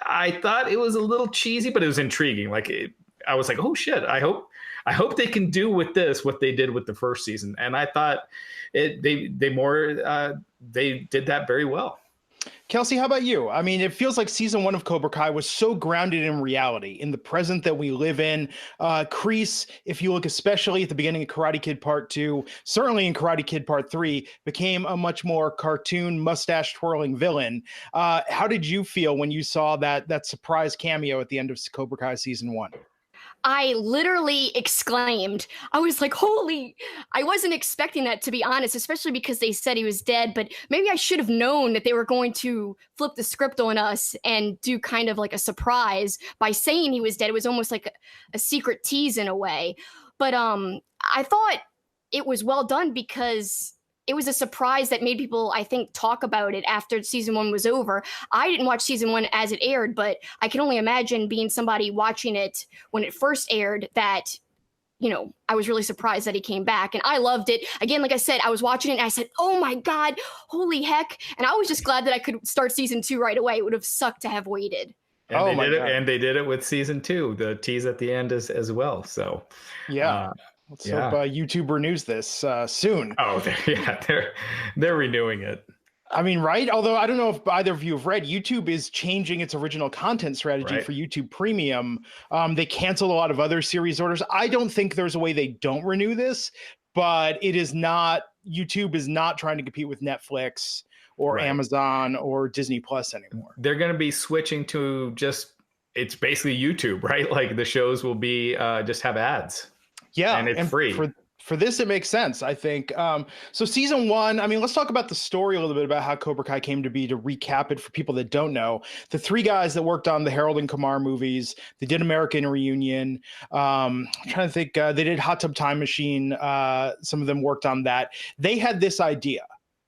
I thought it was a little cheesy, but it was intriguing. I was like, oh shit, I hope they can do with this what they did with the first season. And I thought they did that very well. Kelsi, how about you? I mean, it feels like season 1 of Cobra Kai was so grounded in reality, in the present that we live in. Kreese, if you look especially at the beginning of Karate Kid Part 2, certainly in Karate Kid Part 3, became a much more cartoon, mustache-twirling villain. How did you feel when you saw that surprise cameo at the end of Cobra Kai season 1? I literally exclaimed. I was like, holy, I wasn't expecting that, to be honest, especially because they said he was dead, but maybe I should have known that they were going to flip the script on us and do kind of like a surprise by saying he was dead. It was almost like a secret tease in a way. But I thought it was well done because it was a surprise that made people, I think, talk about it after season 1 was over. I didn't watch season 1 as it aired, but I can only imagine being somebody watching it when it first aired that, I was really surprised that he came back. And I loved it. Again, like I said, I was watching it and I said, oh my God, holy heck. And I was just glad that I could start season 2 right away. It would have sucked to have waited. And they did it with season 2, the tease at the end as well. So, yeah. Let's hope YouTube renews this soon. Oh, they're renewing it. I mean, right? Although I don't know if either of you have read, YouTube is changing its original content strategy for YouTube Premium. They canceled a lot of other series orders. I don't think there's a way they don't renew this, but YouTube is not trying to compete with Netflix or Amazon or Disney Plus anymore. They're going to be switching to it's basically YouTube, right? Like the shows will be just have ads. Yeah, and it's free. For this, it makes sense, I think. So season 1, I mean, let's talk about the story a little bit about how Cobra Kai came to be, to recap it for people that don't know. The 3 guys that worked on the Harold and Kumar movies, they did American Reunion. I'm trying to think, they did Hot Tub Time Machine. Some of them worked on that. They had this idea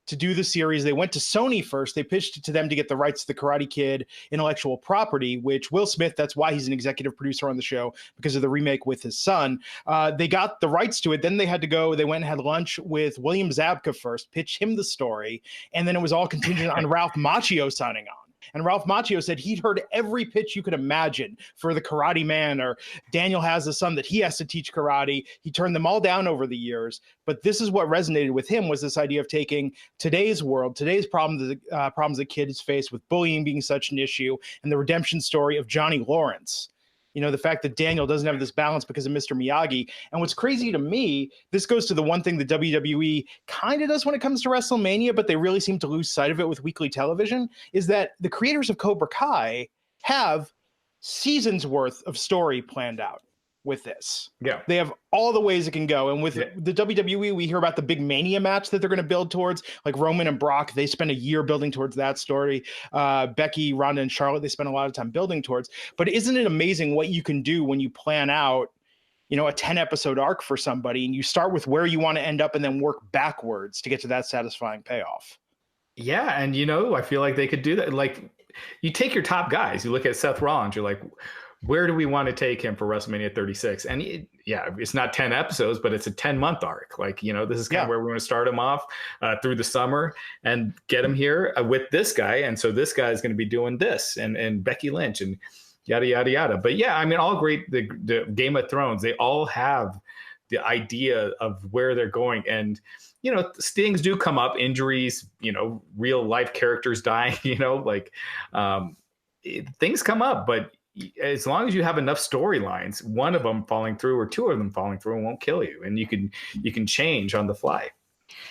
to do the series. They went to Sony first. They pitched it to them to get the rights to the Karate Kid intellectual property, which Will Smith, that's why he's an executive producer on the show, because of the remake with his son. They got the rights to it. Then they went and had lunch with William Zabka first, pitch him the story. And then it was all contingent on Ralph Macchio signing on. And Ralph Macchio said he'd heard every pitch you could imagine for the Karate Man, or Daniel has a son that he has to teach karate. He turned them all down over the years. But this is what resonated with him, was this idea of taking today's world, today's problems that kids face with bullying being such an issue, and the redemption story of Johnny Lawrence. The fact that Daniel doesn't have this balance because of Mr. Miyagi. And what's crazy to me, this goes to the one thing the WWE kind of does when it comes to WrestleMania, but they really seem to lose sight of it with weekly television, is that the creators of Cobra Kai have seasons worth of story planned out. with this. Yeah. They have all the ways it can go. And with the WWE, we hear about the big Mania match that they're going to build towards, like Roman and Brock. They spend a year building towards that story. Becky, Ronda, and Charlotte, they spend a lot of time building towards. But isn't it amazing what you can do when you plan out, you know, a 10-episode arc for somebody, and you start with where you want to end up and then work backwards to get to that satisfying payoff? Yeah, and you know, I feel like they could do that. Like, you take your top guys. You look at Seth Rollins. You're like, where do we want to take him for WrestleMania 36? And it's not 10 episodes, but it's a 10-month arc. Like, you know, this is kind of where we're going to start him off through the summer and get him here with this guy. And so this guy is going to be doing this, and Becky Lynch and yada, yada, yada. But yeah, I mean, all great. The Game of Thrones, they all have the idea of where they're going. And, you know, things do come up, injuries, you know, real life characters dying, you know, like things come up. But as long as you have enough storylines, one of them falling through or two of them falling through won't kill you. And you can change on the fly.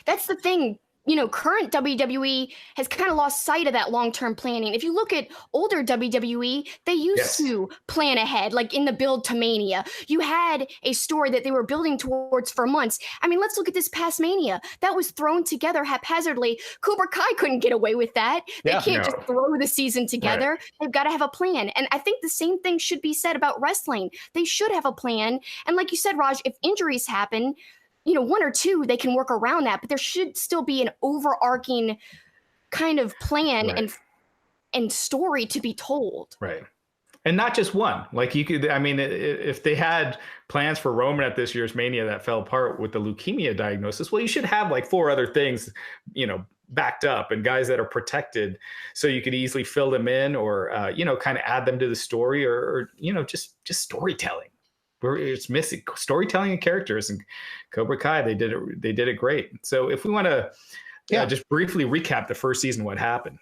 That's the thing. You know, current WWE has kind of lost sight of that long-term planning. If you look at older WWE, they used to plan ahead, like in the build to Mania. You had a story that they were building towards for months. I mean, let's look at this past Mania. That was thrown together haphazardly. Cobra Kai couldn't get away with that. They can't just throw the season together. Right. They've got to have a plan. And I think the same thing should be said about wrestling. They should have a plan. And like you said, Raj, if injuries happen, you know, one or two, they can work around that, but there should still be an overarching kind of plan and story to be told. Right. And not just one. Like, you could, I mean, if they had plans for Roman at this year's Mania that fell apart with the leukemia diagnosis, well, you should have like 4 other things, you know, backed up and guys that are protected, so you could easily fill them in or, you know, kind of add them to the story or you know, just storytelling. It's missing storytelling and characters, and Cobra Kai, they did it great. So if we want to just briefly recap the first season, what happened,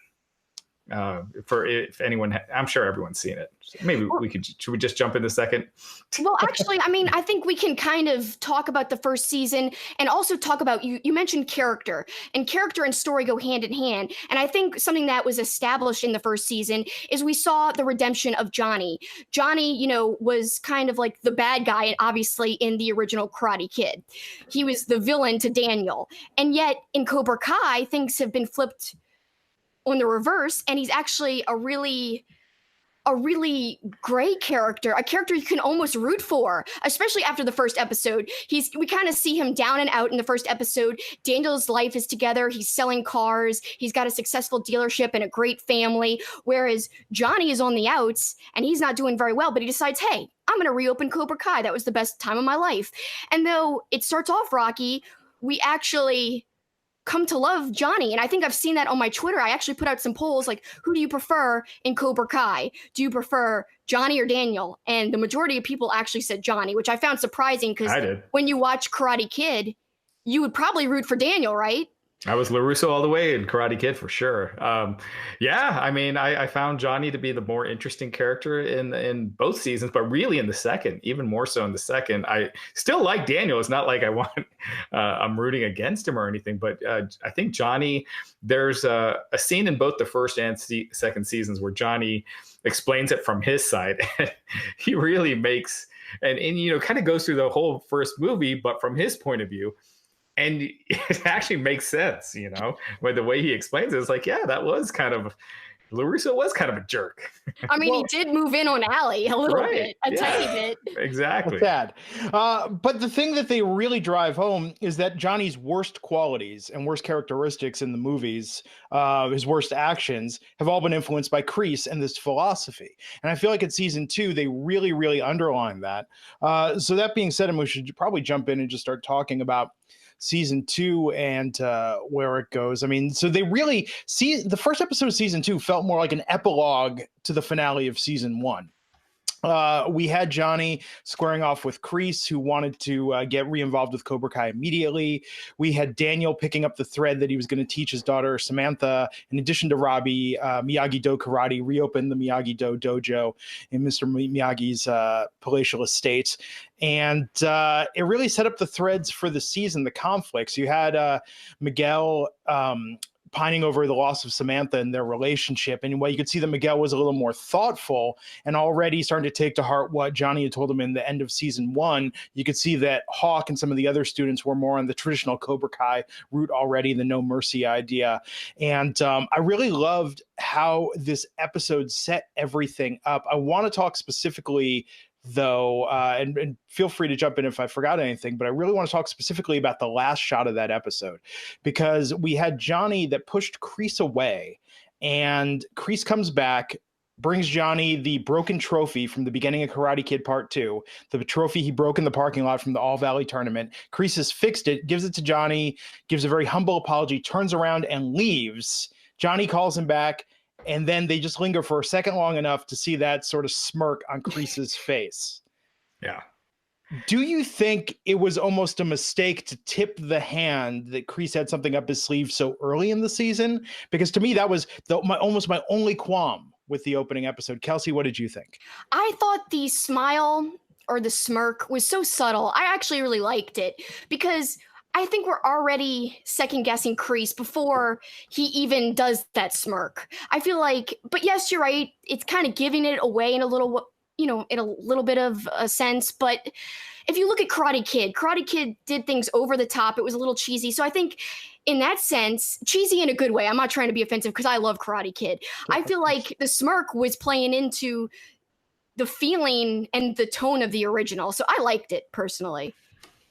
if anyone, I'm sure everyone's seen it. So maybe should we just jump in the second? Well, actually, I mean, I think we can kind of talk about the first season and also talk about, you mentioned character and story go hand in hand. And I think something that was established in the first season is we saw the redemption of Johnny. Johnny, you know, was kind of like the bad guy, obviously, in the original Karate Kid. He was the villain to Daniel. And yet in Cobra Kai, things have been flipped on the reverse, and he's actually a really great character, a character you can almost root for, especially after the first episode. We kind of see him down and out in the first episode. Daniel's life is together. He's selling cars. He's got a successful dealership and a great family, whereas Johnny is on the outs and he's not doing very well, but he decides, hey, I'm going to reopen Cobra Kai. That was the best time of my life. And though it starts off rocky, we actually come to love Johnny. And I think I've seen that on my Twitter. I actually put out some polls like, who do you prefer in Cobra Kai? Do you prefer Johnny or Daniel? And the majority of people actually said Johnny, which I found surprising because when you watch Karate Kid, you would probably root for Daniel, right? I was LaRusso all the way in Karate Kid for sure. I mean, I found Johnny to be the more interesting character in both seasons, but really in the second, even more so in the second. I still like Daniel. It's not like I'm rooting against him or anything, but I think Johnny, there's a scene in both the first and second seasons where Johnny explains it from his side. He really makes, and you know, kind of goes through the whole first movie, but from his point of view. And it actually makes sense, you know, with the way he explains it. It's like, yeah, that was kind of, LaRusso was kind of a jerk. I mean, he did move in on Allie a little bit, a tiny bit. Exactly. That's bad. But the thing that they really drive home is that Johnny's worst qualities and worst characteristics in the movies, his worst actions, have all been influenced by Kreese and this philosophy. And I feel like in season 2, they really, really underline that. So that being said, and we should probably jump in and just start talking about season 2 and where it goes. I mean, so they really see the first episode of season 2 felt more like an epilogue to the finale of season 1. We had Johnny squaring off with Kreese, who wanted to get re-involved with Cobra Kai immediately. We had Daniel picking up the thread that he was going to teach his daughter, Samantha, in addition to Robbie, Miyagi-Do Karate, reopen the Miyagi-Do dojo in Mr. Miyagi's palatial estate. And it really set up the threads for the season, the conflicts. You had Miguel pining over the loss of Samantha and their relationship. And while you could see that Miguel was a little more thoughtful and already starting to take to heart what Johnny had told him in the end of season 1, you could see that Hawk and some of the other students were more on the traditional Cobra Kai route already, the no mercy idea. And I really loved how this episode set everything up. I want to talk specifically though, and feel free to jump in if I forgot anything, but I really want to talk specifically about the last shot of that episode, because we had Johnny that pushed Kreese away, and Kreese comes back, brings Johnny the broken trophy from the beginning of Karate Kid Part 2, the trophy he broke in the parking lot from the All Valley tournament. Kreese has fixed it, gives it to Johnny, gives a very humble apology, turns around and leaves. Johnny calls him back, and then they just linger for a second long enough to see that sort of smirk on Kreese's face. Yeah. Do you think it was almost a mistake to tip the hand that Kreese had something up his sleeve so early in the season? Because to me, that was almost my only qualm with the opening episode. Kelsi, what did you think? I thought the smile or the smirk was so subtle. I actually really liked it because I think we're already second guessing Kreese before he even does that smirk. I feel like, but yes, you're right. It's kind of giving it away in a little, in a little bit of a sense. But if you look at Karate Kid did things over the top. It was a little cheesy. So I think in that sense, cheesy in a good way. I'm not trying to be offensive because I love Karate Kid. I feel like the smirk was playing into the feeling and the tone of the original. So I liked it personally.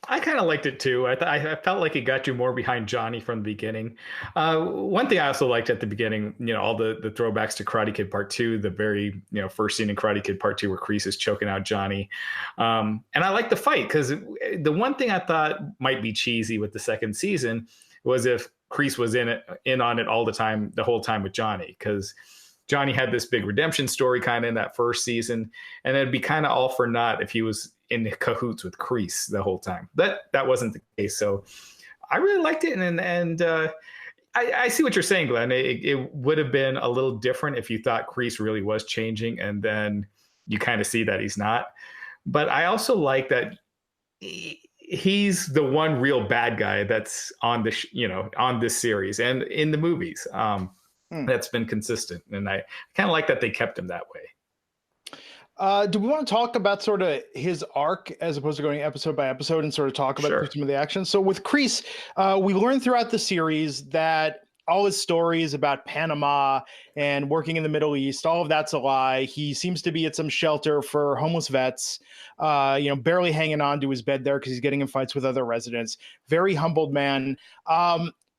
I kind of liked it too. I felt like it got you more behind Johnny from the beginning. One thing I also liked at the beginning, all the throwbacks to Karate Kid Part 2, the very first scene in Karate Kid Part 2 where Kreese is choking out Johnny, and I liked the fight because the one thing I thought might be cheesy with the second season was if Kreese was in on it all the time, the whole time with Johnny, because Johnny had this big redemption story kind of in that first season, and it'd be kind of all for naught if he was in cahoots with Kreese the whole time. That wasn't the case. So I really liked it. And I see what you're saying, Glenn. It would have been a little different if you thought Kreese really was changing, and then you kind of see that he's not. But I also like that he's the one real bad guy that's on this, on this series and in the movies. That's been consistent. And I kind of like that they kept him that way. Do we want to talk about sort of his arc as opposed to going episode by episode and sort of talk about some of the action? So with Kreese, we learned throughout the series that all his stories about Panama and working in the Middle East, all of that's a lie. He seems to be at some shelter for homeless vets, barely hanging on to his bed there because he's getting in fights with other residents. Very humbled man.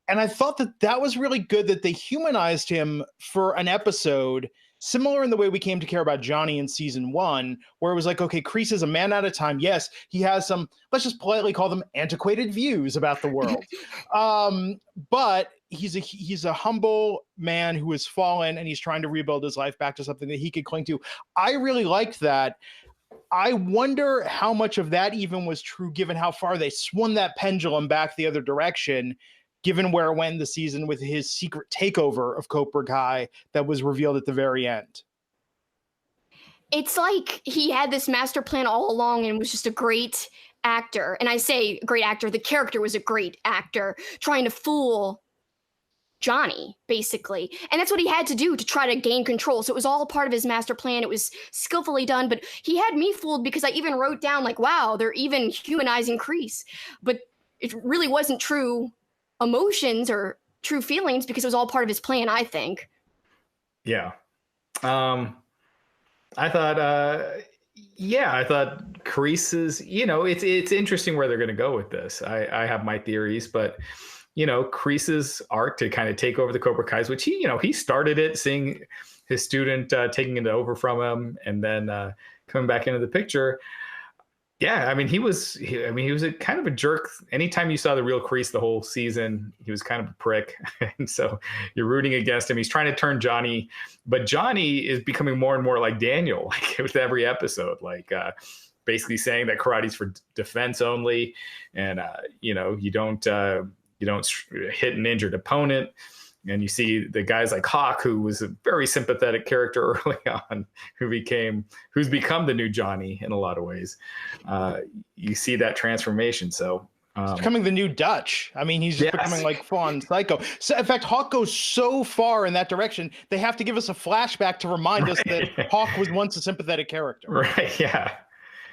And I thought that was really good that they humanized him for an episode, similar in the way we came to care about Johnny in season 1, where it was like, okay, Kreese is a man at a time. Yes, he has some, let's just politely call them antiquated views about the world. But he's a humble man who has fallen, and he's trying to rebuild his life back to something that he could cling to. I really liked that. I wonder how much of that even was true, given how far they swung that pendulum back the other direction, given where it went in the season with his secret takeover of Cobra Kai that was revealed at the very end. It's like he had this master plan all along and was just a great actor. And I say great actor, the character was a great actor trying to fool Johnny, basically. And that's what he had to do to try to gain control. So it was all part of his master plan. It was skillfully done, but he had me fooled because I even wrote down like, wow, they're even humanizing Kreese. But it really wasn't true emotions or true feelings because it was all part of his plan, I think. Yeah. I thought Kreese's, it's interesting where they're going to go with this. I have my theories, but Kreese's arc to kind of take over the Cobra Kais, which he started it, seeing his student taking it over from him and then coming back into the picture. Yeah, I mean, he was a kind of a jerk. Anytime you saw the real Kreese the whole season, he was kind of a prick. And so you're rooting against him. He's trying to turn Johnny, but Johnny is becoming more and more like Daniel, like with every episode, basically saying that karate's for defense only. And, you don't hit an injured opponent. And you see the guys like Hawk, who was a very sympathetic character early on, who's become the new Johnny in a lot of ways. You see that transformation. So He's becoming the new Dutch. I mean, he's just becoming like full-on psycho. So, in fact, Hawk goes so far in that direction, they have to give us a flashback to remind us that Hawk was once a sympathetic character. Right, yeah.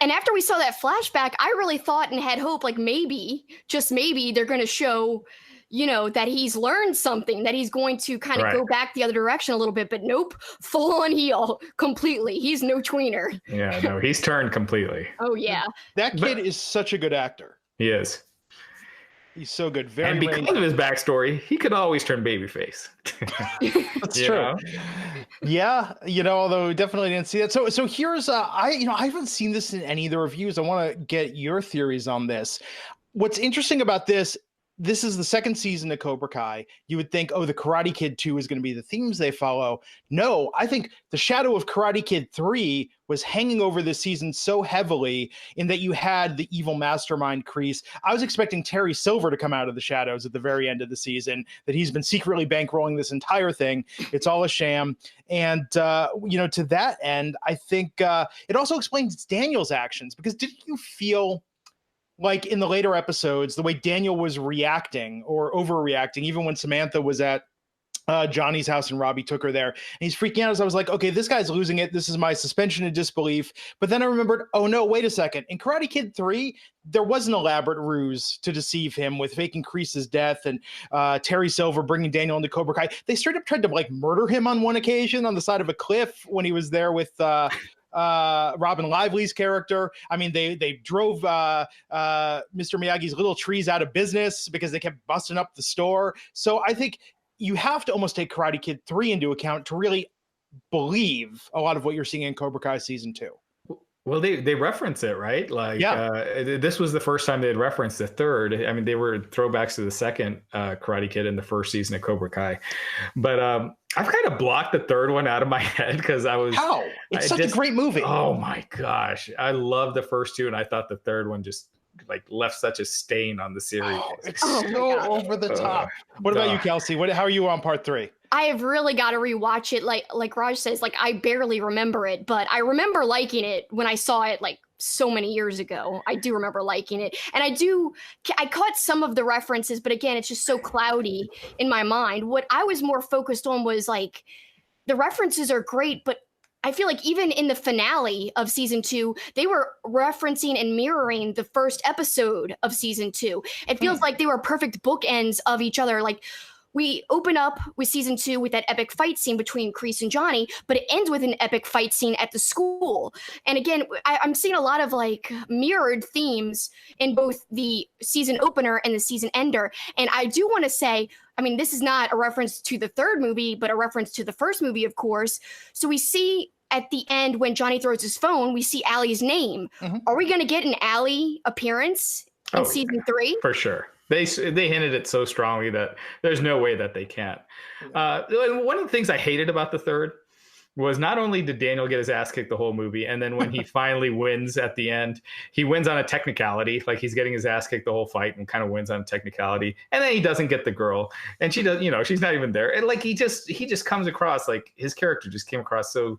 And after we saw that flashback, I really thought and had hope, like maybe, just maybe, they're going to show, you know, that he's learned something, that he's going to kind of go back the other direction a little bit. But nope, full on heel completely. He's no tweener. Yeah, no, he's turned completely. Oh, yeah. That kid is such a good actor. He is. He's so good. And because of his backstory, he could always turn babyface. That's true. Yeah, you know, although we definitely didn't see that. So here's I haven't seen this in any of the reviews. I want to get your theories on this. What's interesting about this is the second season of Cobra Kai. You would think, oh, the Karate Kid 2 is going to be the themes they follow. No, I think the shadow of Karate Kid 3 was hanging over this season so heavily in that you had the evil mastermind Kreese. I was expecting Terry Silver to come out of the shadows at the very end of the season, that he's been secretly bankrolling this entire thing. It's all a sham. And, to that end, I think it also explains Daniel's actions, because didn't you feel like in the later episodes, the way Daniel was reacting or overreacting, even when Samantha was at Johnny's house and Robbie took her there, and he's freaking out, as I was like, okay, this guy's losing it. This is my suspension of disbelief. But then I remembered, oh no, wait a second. In Karate Kid 3, there was an elaborate ruse to deceive him with faking Kreese's death and Terry Silver bringing Daniel into Cobra Kai. They straight up tried to like murder him on one occasion on the side of a cliff when he was there with Robin Lively's character. I mean, they drove Mr. Miyagi's little trees out of business because they kept busting up the store. So I think you have to almost take Karate Kid 3 into account to really believe a lot of what you're seeing in Cobra Kai season 2. Well, they reference it, right? Like, this was the first time they had referenced the third. I mean, they were throwbacks to the second Karate Kid in the first season of Cobra Kai. But I've kind of blocked the third one out of my head because it's such a great movie. Oh my gosh. I love the first two, and I thought the third one just like left such a stain on the series. It's so over the top. What about you, Kelsi? How are you on part 3? I have really got to rewatch it. Like Raj says, like I barely remember it, but I remember liking it when I saw it like so many years ago. I do remember liking it. And I caught some of the references, but again, it's just so cloudy in my mind. What I was more focused on was like, the references are great, but I feel like even in the finale of season 2, they were referencing and mirroring the first episode of season 2. It feels like they were perfect bookends of each other. Like, we open up with season 2 with that epic fight scene between Kreese and Johnny, but it ends with an epic fight scene at the school. And again, I'm seeing a lot of like mirrored themes in both the season opener and the season ender. And I do want to say, I mean, this is not a reference to the third movie, but a reference to the first movie, of course. So we see at the end when Johnny throws his phone, we see Allie's name. Mm-hmm. Are we going to get an Allie appearance in season 3? For sure. They hinted it so strongly that there's no way that they can't. One of the things I hated about the third was not only did Daniel get his ass kicked the whole movie, and then when he finally wins at the end, he wins on a technicality, like he's getting his ass kicked the whole fight and kind of wins on a technicality, and then he doesn't get the girl, and she does, she's not even there, and like he just comes across like his character just came across so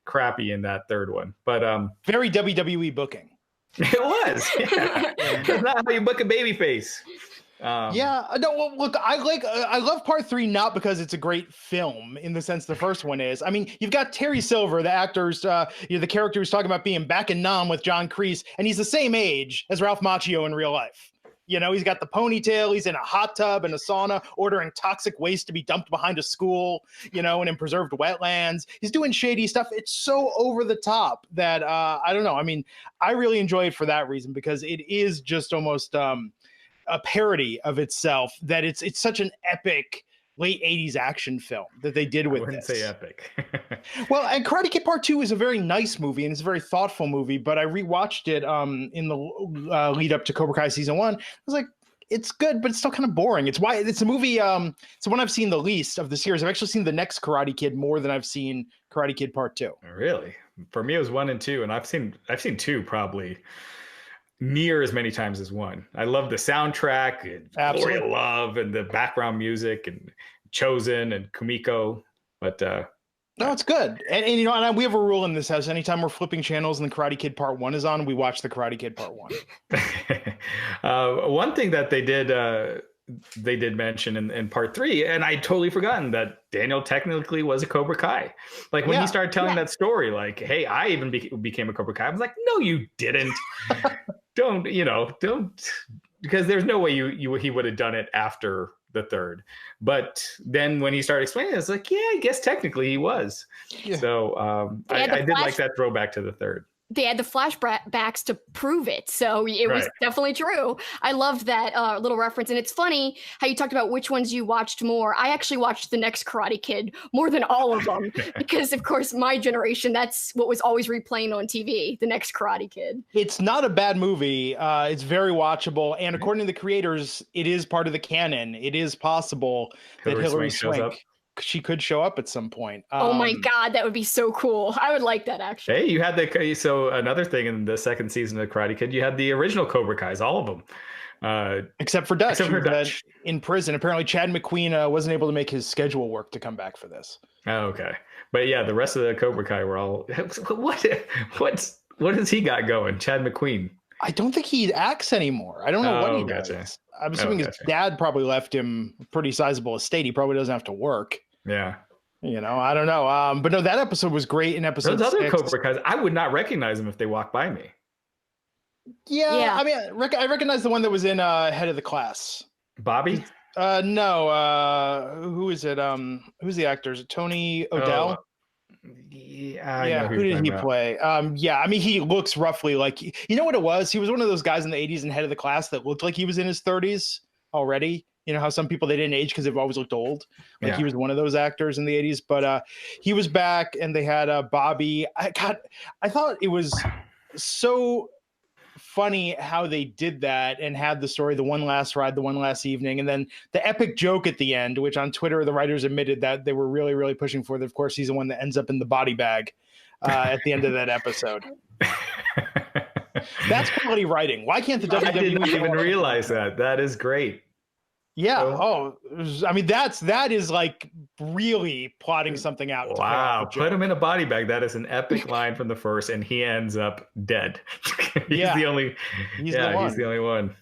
crappy in that third one, but very WWE booking. It was. Yeah. That's not how you book a babyface. Look, I love part 3 not because it's a great film in the sense the first one is. I mean, you've got Terry Silver, the actor's, the character who's talking about being back in Nam with John Kreese, and he's the same age as Ralph Macchio in real life. He's got the ponytail, he's in a hot tub and a sauna, ordering toxic waste to be dumped behind a school, and in preserved wetlands. He's doing shady stuff. It's so over the top that, I don't know. I mean, I really enjoy it for that reason, because it is just almost a parody of itself, that it's such an epic late 80s action film that they did with this. I wouldn't say epic. Well, and Karate Kid Part 2 is a very nice movie, and it's a very thoughtful movie, but I rewatched it in the lead up to Cobra Kai season 1. I was like, it's good, but it's still kind of boring. It's a movie, it's the one I've seen the least of the series. I've actually seen the next Karate Kid more than I've seen Karate Kid Part 2. Really? For me, it was 1 and 2, and I've seen 2 probably near as many times as 1. I love the soundtrack and Gloria Love and the background music and Chosen and Kumiko. But No, it's good. And you know, and we have a rule in this house. Anytime we're flipping channels and the Karate Kid Part 1 is on, we watch the Karate Kid Part 1. One thing that they did mention in Part 3, and I'd totally forgotten that Daniel technically was a Cobra Kai. Like when he started telling that story, like, hey, I even became a Cobra Kai. I was like, no, you didn't. don't, because there's no way he would have done it after the third. But then when he started explaining it, it's like, yeah, I guess technically he was. Yeah. So I did like that throwback to the third. They had the flashbacks to prove it. So it was definitely true. I loved that little reference. And it's funny how you talked about which ones you watched more. I actually watched The Next Karate Kid more than all of them because, of course, my generation, that's what was always replaying on TV, The Next Karate Kid. It's not a bad movie. It's very watchable. And according to the creators, it is part of the canon. It is possible that Hilary Swank, she could show up at some point. Oh my God, that would be so cool. I would like that, actually. Hey, you had so another thing in the second season of Karate Kid, you had the original Cobra Kais, all of them. Except for Dutch, in prison. Apparently Chad McQueen wasn't able to make his schedule work to come back for this. Oh, okay. But yeah, the rest of the Cobra Kai were all, what has he got going, Chad McQueen? I don't think he acts anymore. I don't know what he does. I'm assuming his dad probably left him a pretty sizable estate. He probably doesn't have to work. Yeah. You know, I don't know. But no, that episode was great in episode 6. Those other Cobra Kais, I would not recognize them if they walked by me. Yeah. I mean, I recognize the one that was in Head of the Class. Bobby? No. Who is it? Who's the actor? Is it Tony O'Dell? Yeah. Who did he play? I mean, he looks roughly like, you know what it was? He was one of those guys in the 80s and Head of the Class that looked like he was in his 30s already. You know how some people, they didn't age because they've always looked old. He was one of those actors in the 80s, but he was back and they had Bobby. I thought it was so funny how they did that and had the story, the one last ride, the one last evening, and then the epic joke at the end, which on Twitter the writers admitted that they were really, really pushing for. Of course, he's the one that ends up in the body bag at the end of that episode. That's quality writing. Why can't the WWE? I didn't even realize that. That is great. Yeah. I mean, that is like really plotting something out. Wow. Put him in a body bag. That is an epic line from the first, and he ends up dead. He's the only one.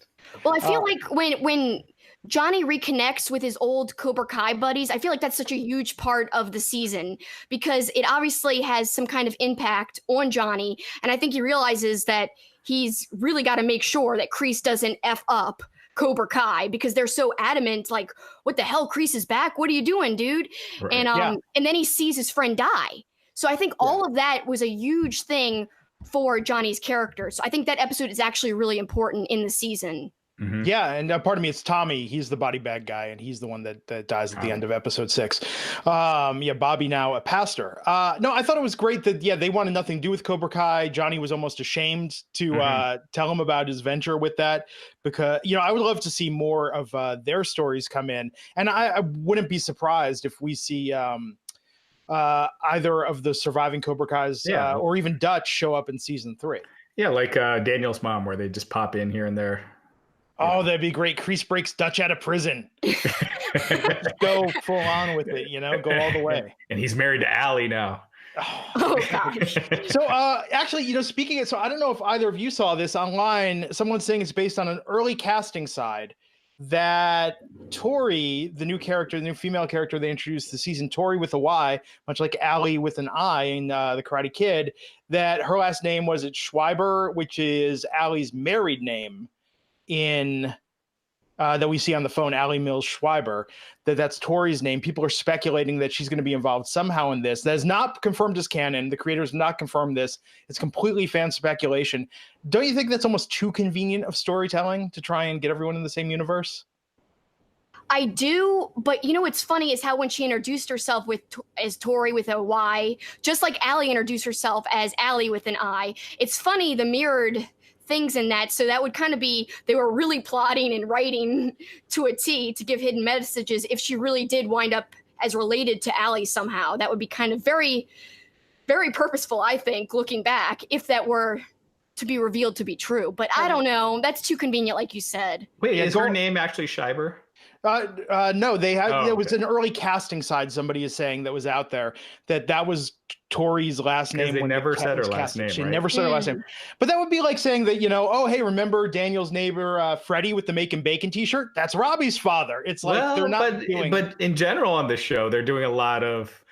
Well, I feel like when Johnny reconnects with his old Cobra Kai buddies, I feel like that's such a huge part of the season because it obviously has some kind of impact on Johnny. And I think he realizes that he's really got to make sure that Kreese doesn't F up Cobra Kai because they're so adamant, like, what the hell, Kreese is back? What are you doing, dude? Right. And then he sees his friend die. So I think all of that was a huge thing for Johnny's character. So I think that episode is actually really important in the season. Mm-hmm. Yeah, and pardon me, it's Tommy. He's the body bag guy, and he's the one that dies at the end of episode 6. Bobby now a pastor. No, I thought it was great that they wanted nothing to do with Cobra Kai. Johnny was almost ashamed to tell him about his venture with that because I would love to see more of their stories come in, and I wouldn't be surprised if we see either of the surviving Cobra Kais or even Dutch show up in season 3. Yeah, like Daniel's mom, where they just pop in here and there. Oh, that'd be great. Kreese breaks Dutch out of prison. Go full on with it, go all the way. And he's married to Allie now. Oh gosh. So actually, speaking of, so I don't know if either of you saw this online. Someone's saying it's based on an early casting side that Tori, the new female character they introduced this season, Tori with a Y, much like Allie with an I in the Karate Kid, that her last name was Schreiber, which is Allie's married name. In that we see on the phone, Allie Mills Schreiber, that's Tori's name. People are speculating that she's going to be involved somehow in this. That is not confirmed as canon. The creators have not confirmed this. It's completely fan speculation. Don't you think that's almost too convenient of storytelling to try and get everyone in the same universe? I do, but what's funny is how when she introduced herself as Tori with a Y, just like Allie introduced herself as Allie with an I, it's funny the mirrored things in that. So that would kind of be, they were really plotting and writing to a T to give hidden messages. If she really did wind up as related to Allie somehow, that would be kind of very, very purposeful, I think, looking back, if that were to be revealed to be true. But I don't know. That's too convenient, like you said. Wait, is her name actually Schreiber? No, they had. Oh, There was okay. an early casting side. Somebody is saying that was out there that was Tori's last name. They when never the said her was last casted. name, She right? never said her last name. But that would be like saying that, oh, hey, remember Daniel's neighbor Freddie with the Making Bacon T-shirt? That's Robbie's father. It's like they're not doing. But in general on the show, they're doing a lot of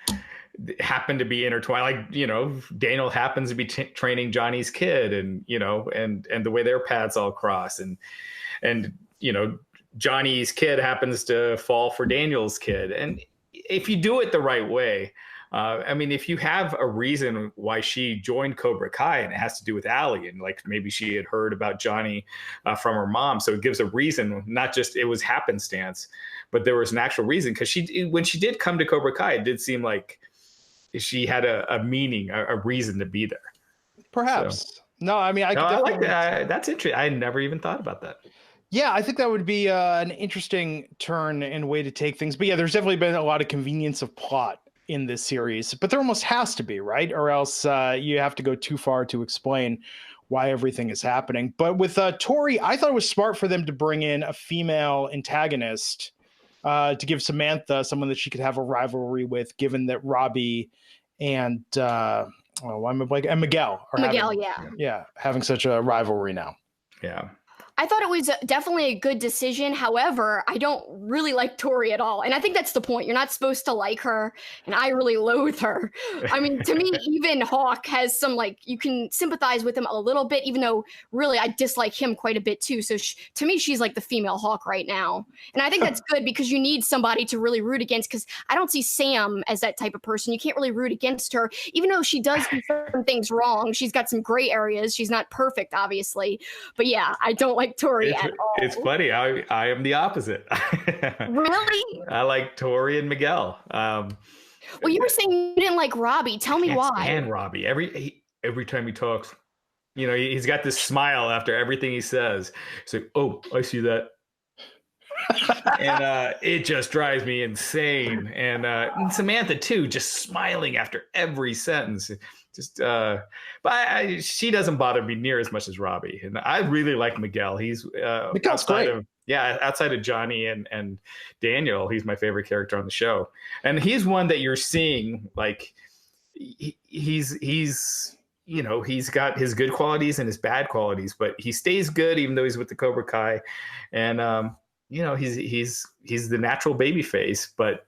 happen to be intertwined. Like, Daniel happens to be training Johnny's kid, and and the way their paths all cross, and Johnny's kid happens to fall for Daniel's kid. And if you do it the right way, if you have a reason why she joined Cobra Kai, and it has to do with Allie, and like maybe she had heard about Johnny from her mom, so it gives a reason, not just it was happenstance, but there was an actual reason. Because when she did come to Cobra Kai, it did seem like she had a meaning, a reason to be there. Perhaps. So, no, I like that. That's interesting. I never even thought about that. Yeah, I think that would be an interesting turn and way to take things. But yeah, there's definitely been a lot of convenience of plot in this series, but there almost has to be, right? Or else you have to go too far to explain why everything is happening. But with Tori, I thought it was smart for them to bring in a female antagonist to give Samantha someone that she could have a rivalry with, given that Robbie and Miguel are having such a rivalry now. Yeah. I thought it was definitely a good decision. However, I don't really like Tori at all. And I think that's the point. You're not supposed to like her. And I really loathe her. I mean, to me, even Hawk has some, you can sympathize with him a little bit, even though really I dislike him quite a bit too. So to me, she's like the female Hawk right now. And I think that's good because you need somebody to really root against, because I don't see Sam as that type of person. You can't really root against her, even though she does do certain things wrong. She's got some gray areas. She's not perfect, obviously. But yeah, I don't like Tori at all. It's funny. I am the opposite. Really? I like Tori and Miguel. Well, you were saying you didn't like Robbie. Tell me why. And Robbie, every time he talks, he's got this smile after everything he says. He's like, "Oh, I see that," and it just drives me insane. And Samantha too, just smiling after every sentence. But she doesn't bother me near as much as Robbie, and I really like Miguel. He's outside of Johnny and Daniel, he's my favorite character on the show, and he's one that you're seeing like he's got his good qualities and his bad qualities, but he stays good even though he's with the Cobra Kai, and he's the natural baby face, but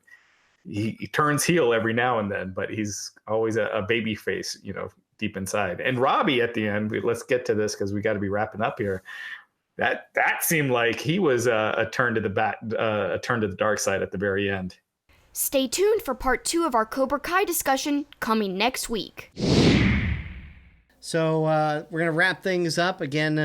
he turns heel every now and then, but he's always a baby face, deep inside. And Robbie at the end, let's get to this because we got to be wrapping up here. That seemed like he was a turn to the dark side at the very end. Stay tuned for part 2 of our Cobra Kai discussion coming next week. So we're going to wrap things up. Again,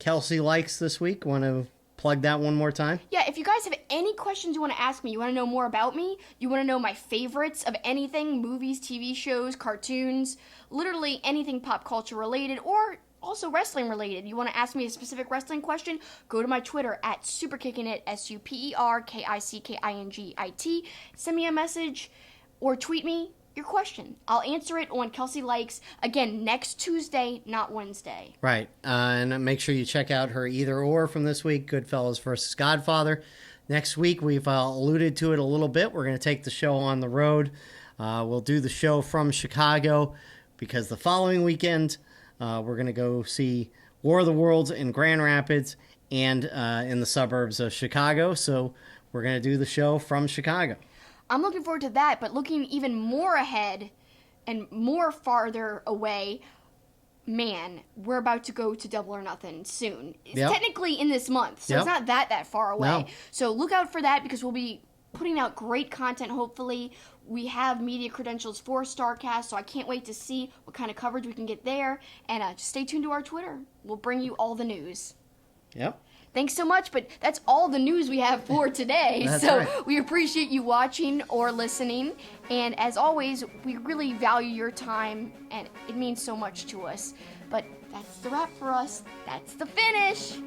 Kelsi likes this week. Want to plug that one more time? Yeah, if you guys have any questions you want to ask me, you want to know more about me, you want to know my favorites of anything, movies, TV shows, cartoons, literally anything pop culture related, or also wrestling related. You want to ask me a specific wrestling question? Go to my Twitter at SuperKickingIt, SuperKickingIt. Send me a message or tweet me your question. I'll answer it on Kelsi Likes, again, next Tuesday, not Wednesday. Right. And make sure you check out her either or from this week, Goodfellas vs. Godfather. Next week, we've alluded to it a little bit. We're going to take the show on the road. We'll do the show from Chicago because the following weekend, we're going to go see War of the Worlds in Grand Rapids and in the suburbs of Chicago. So we're going to do the show from Chicago. I'm looking forward to that, but looking even more ahead and more farther away, man, we're about to go to Double or Nothing soon. It's technically in this month, so it's not that far away. No. So look out for that because we'll be putting out great content, hopefully. We have media credentials for StarCast, so I can't wait to see what kind of coverage we can get there. And just stay tuned to our Twitter. We'll bring you all the news. Yep. Thanks so much, but that's all the news we have for today. So right. We appreciate you watching or listening. And as always, we really value your time, and it means so much to us. But that's the wrap for us. That's the finish.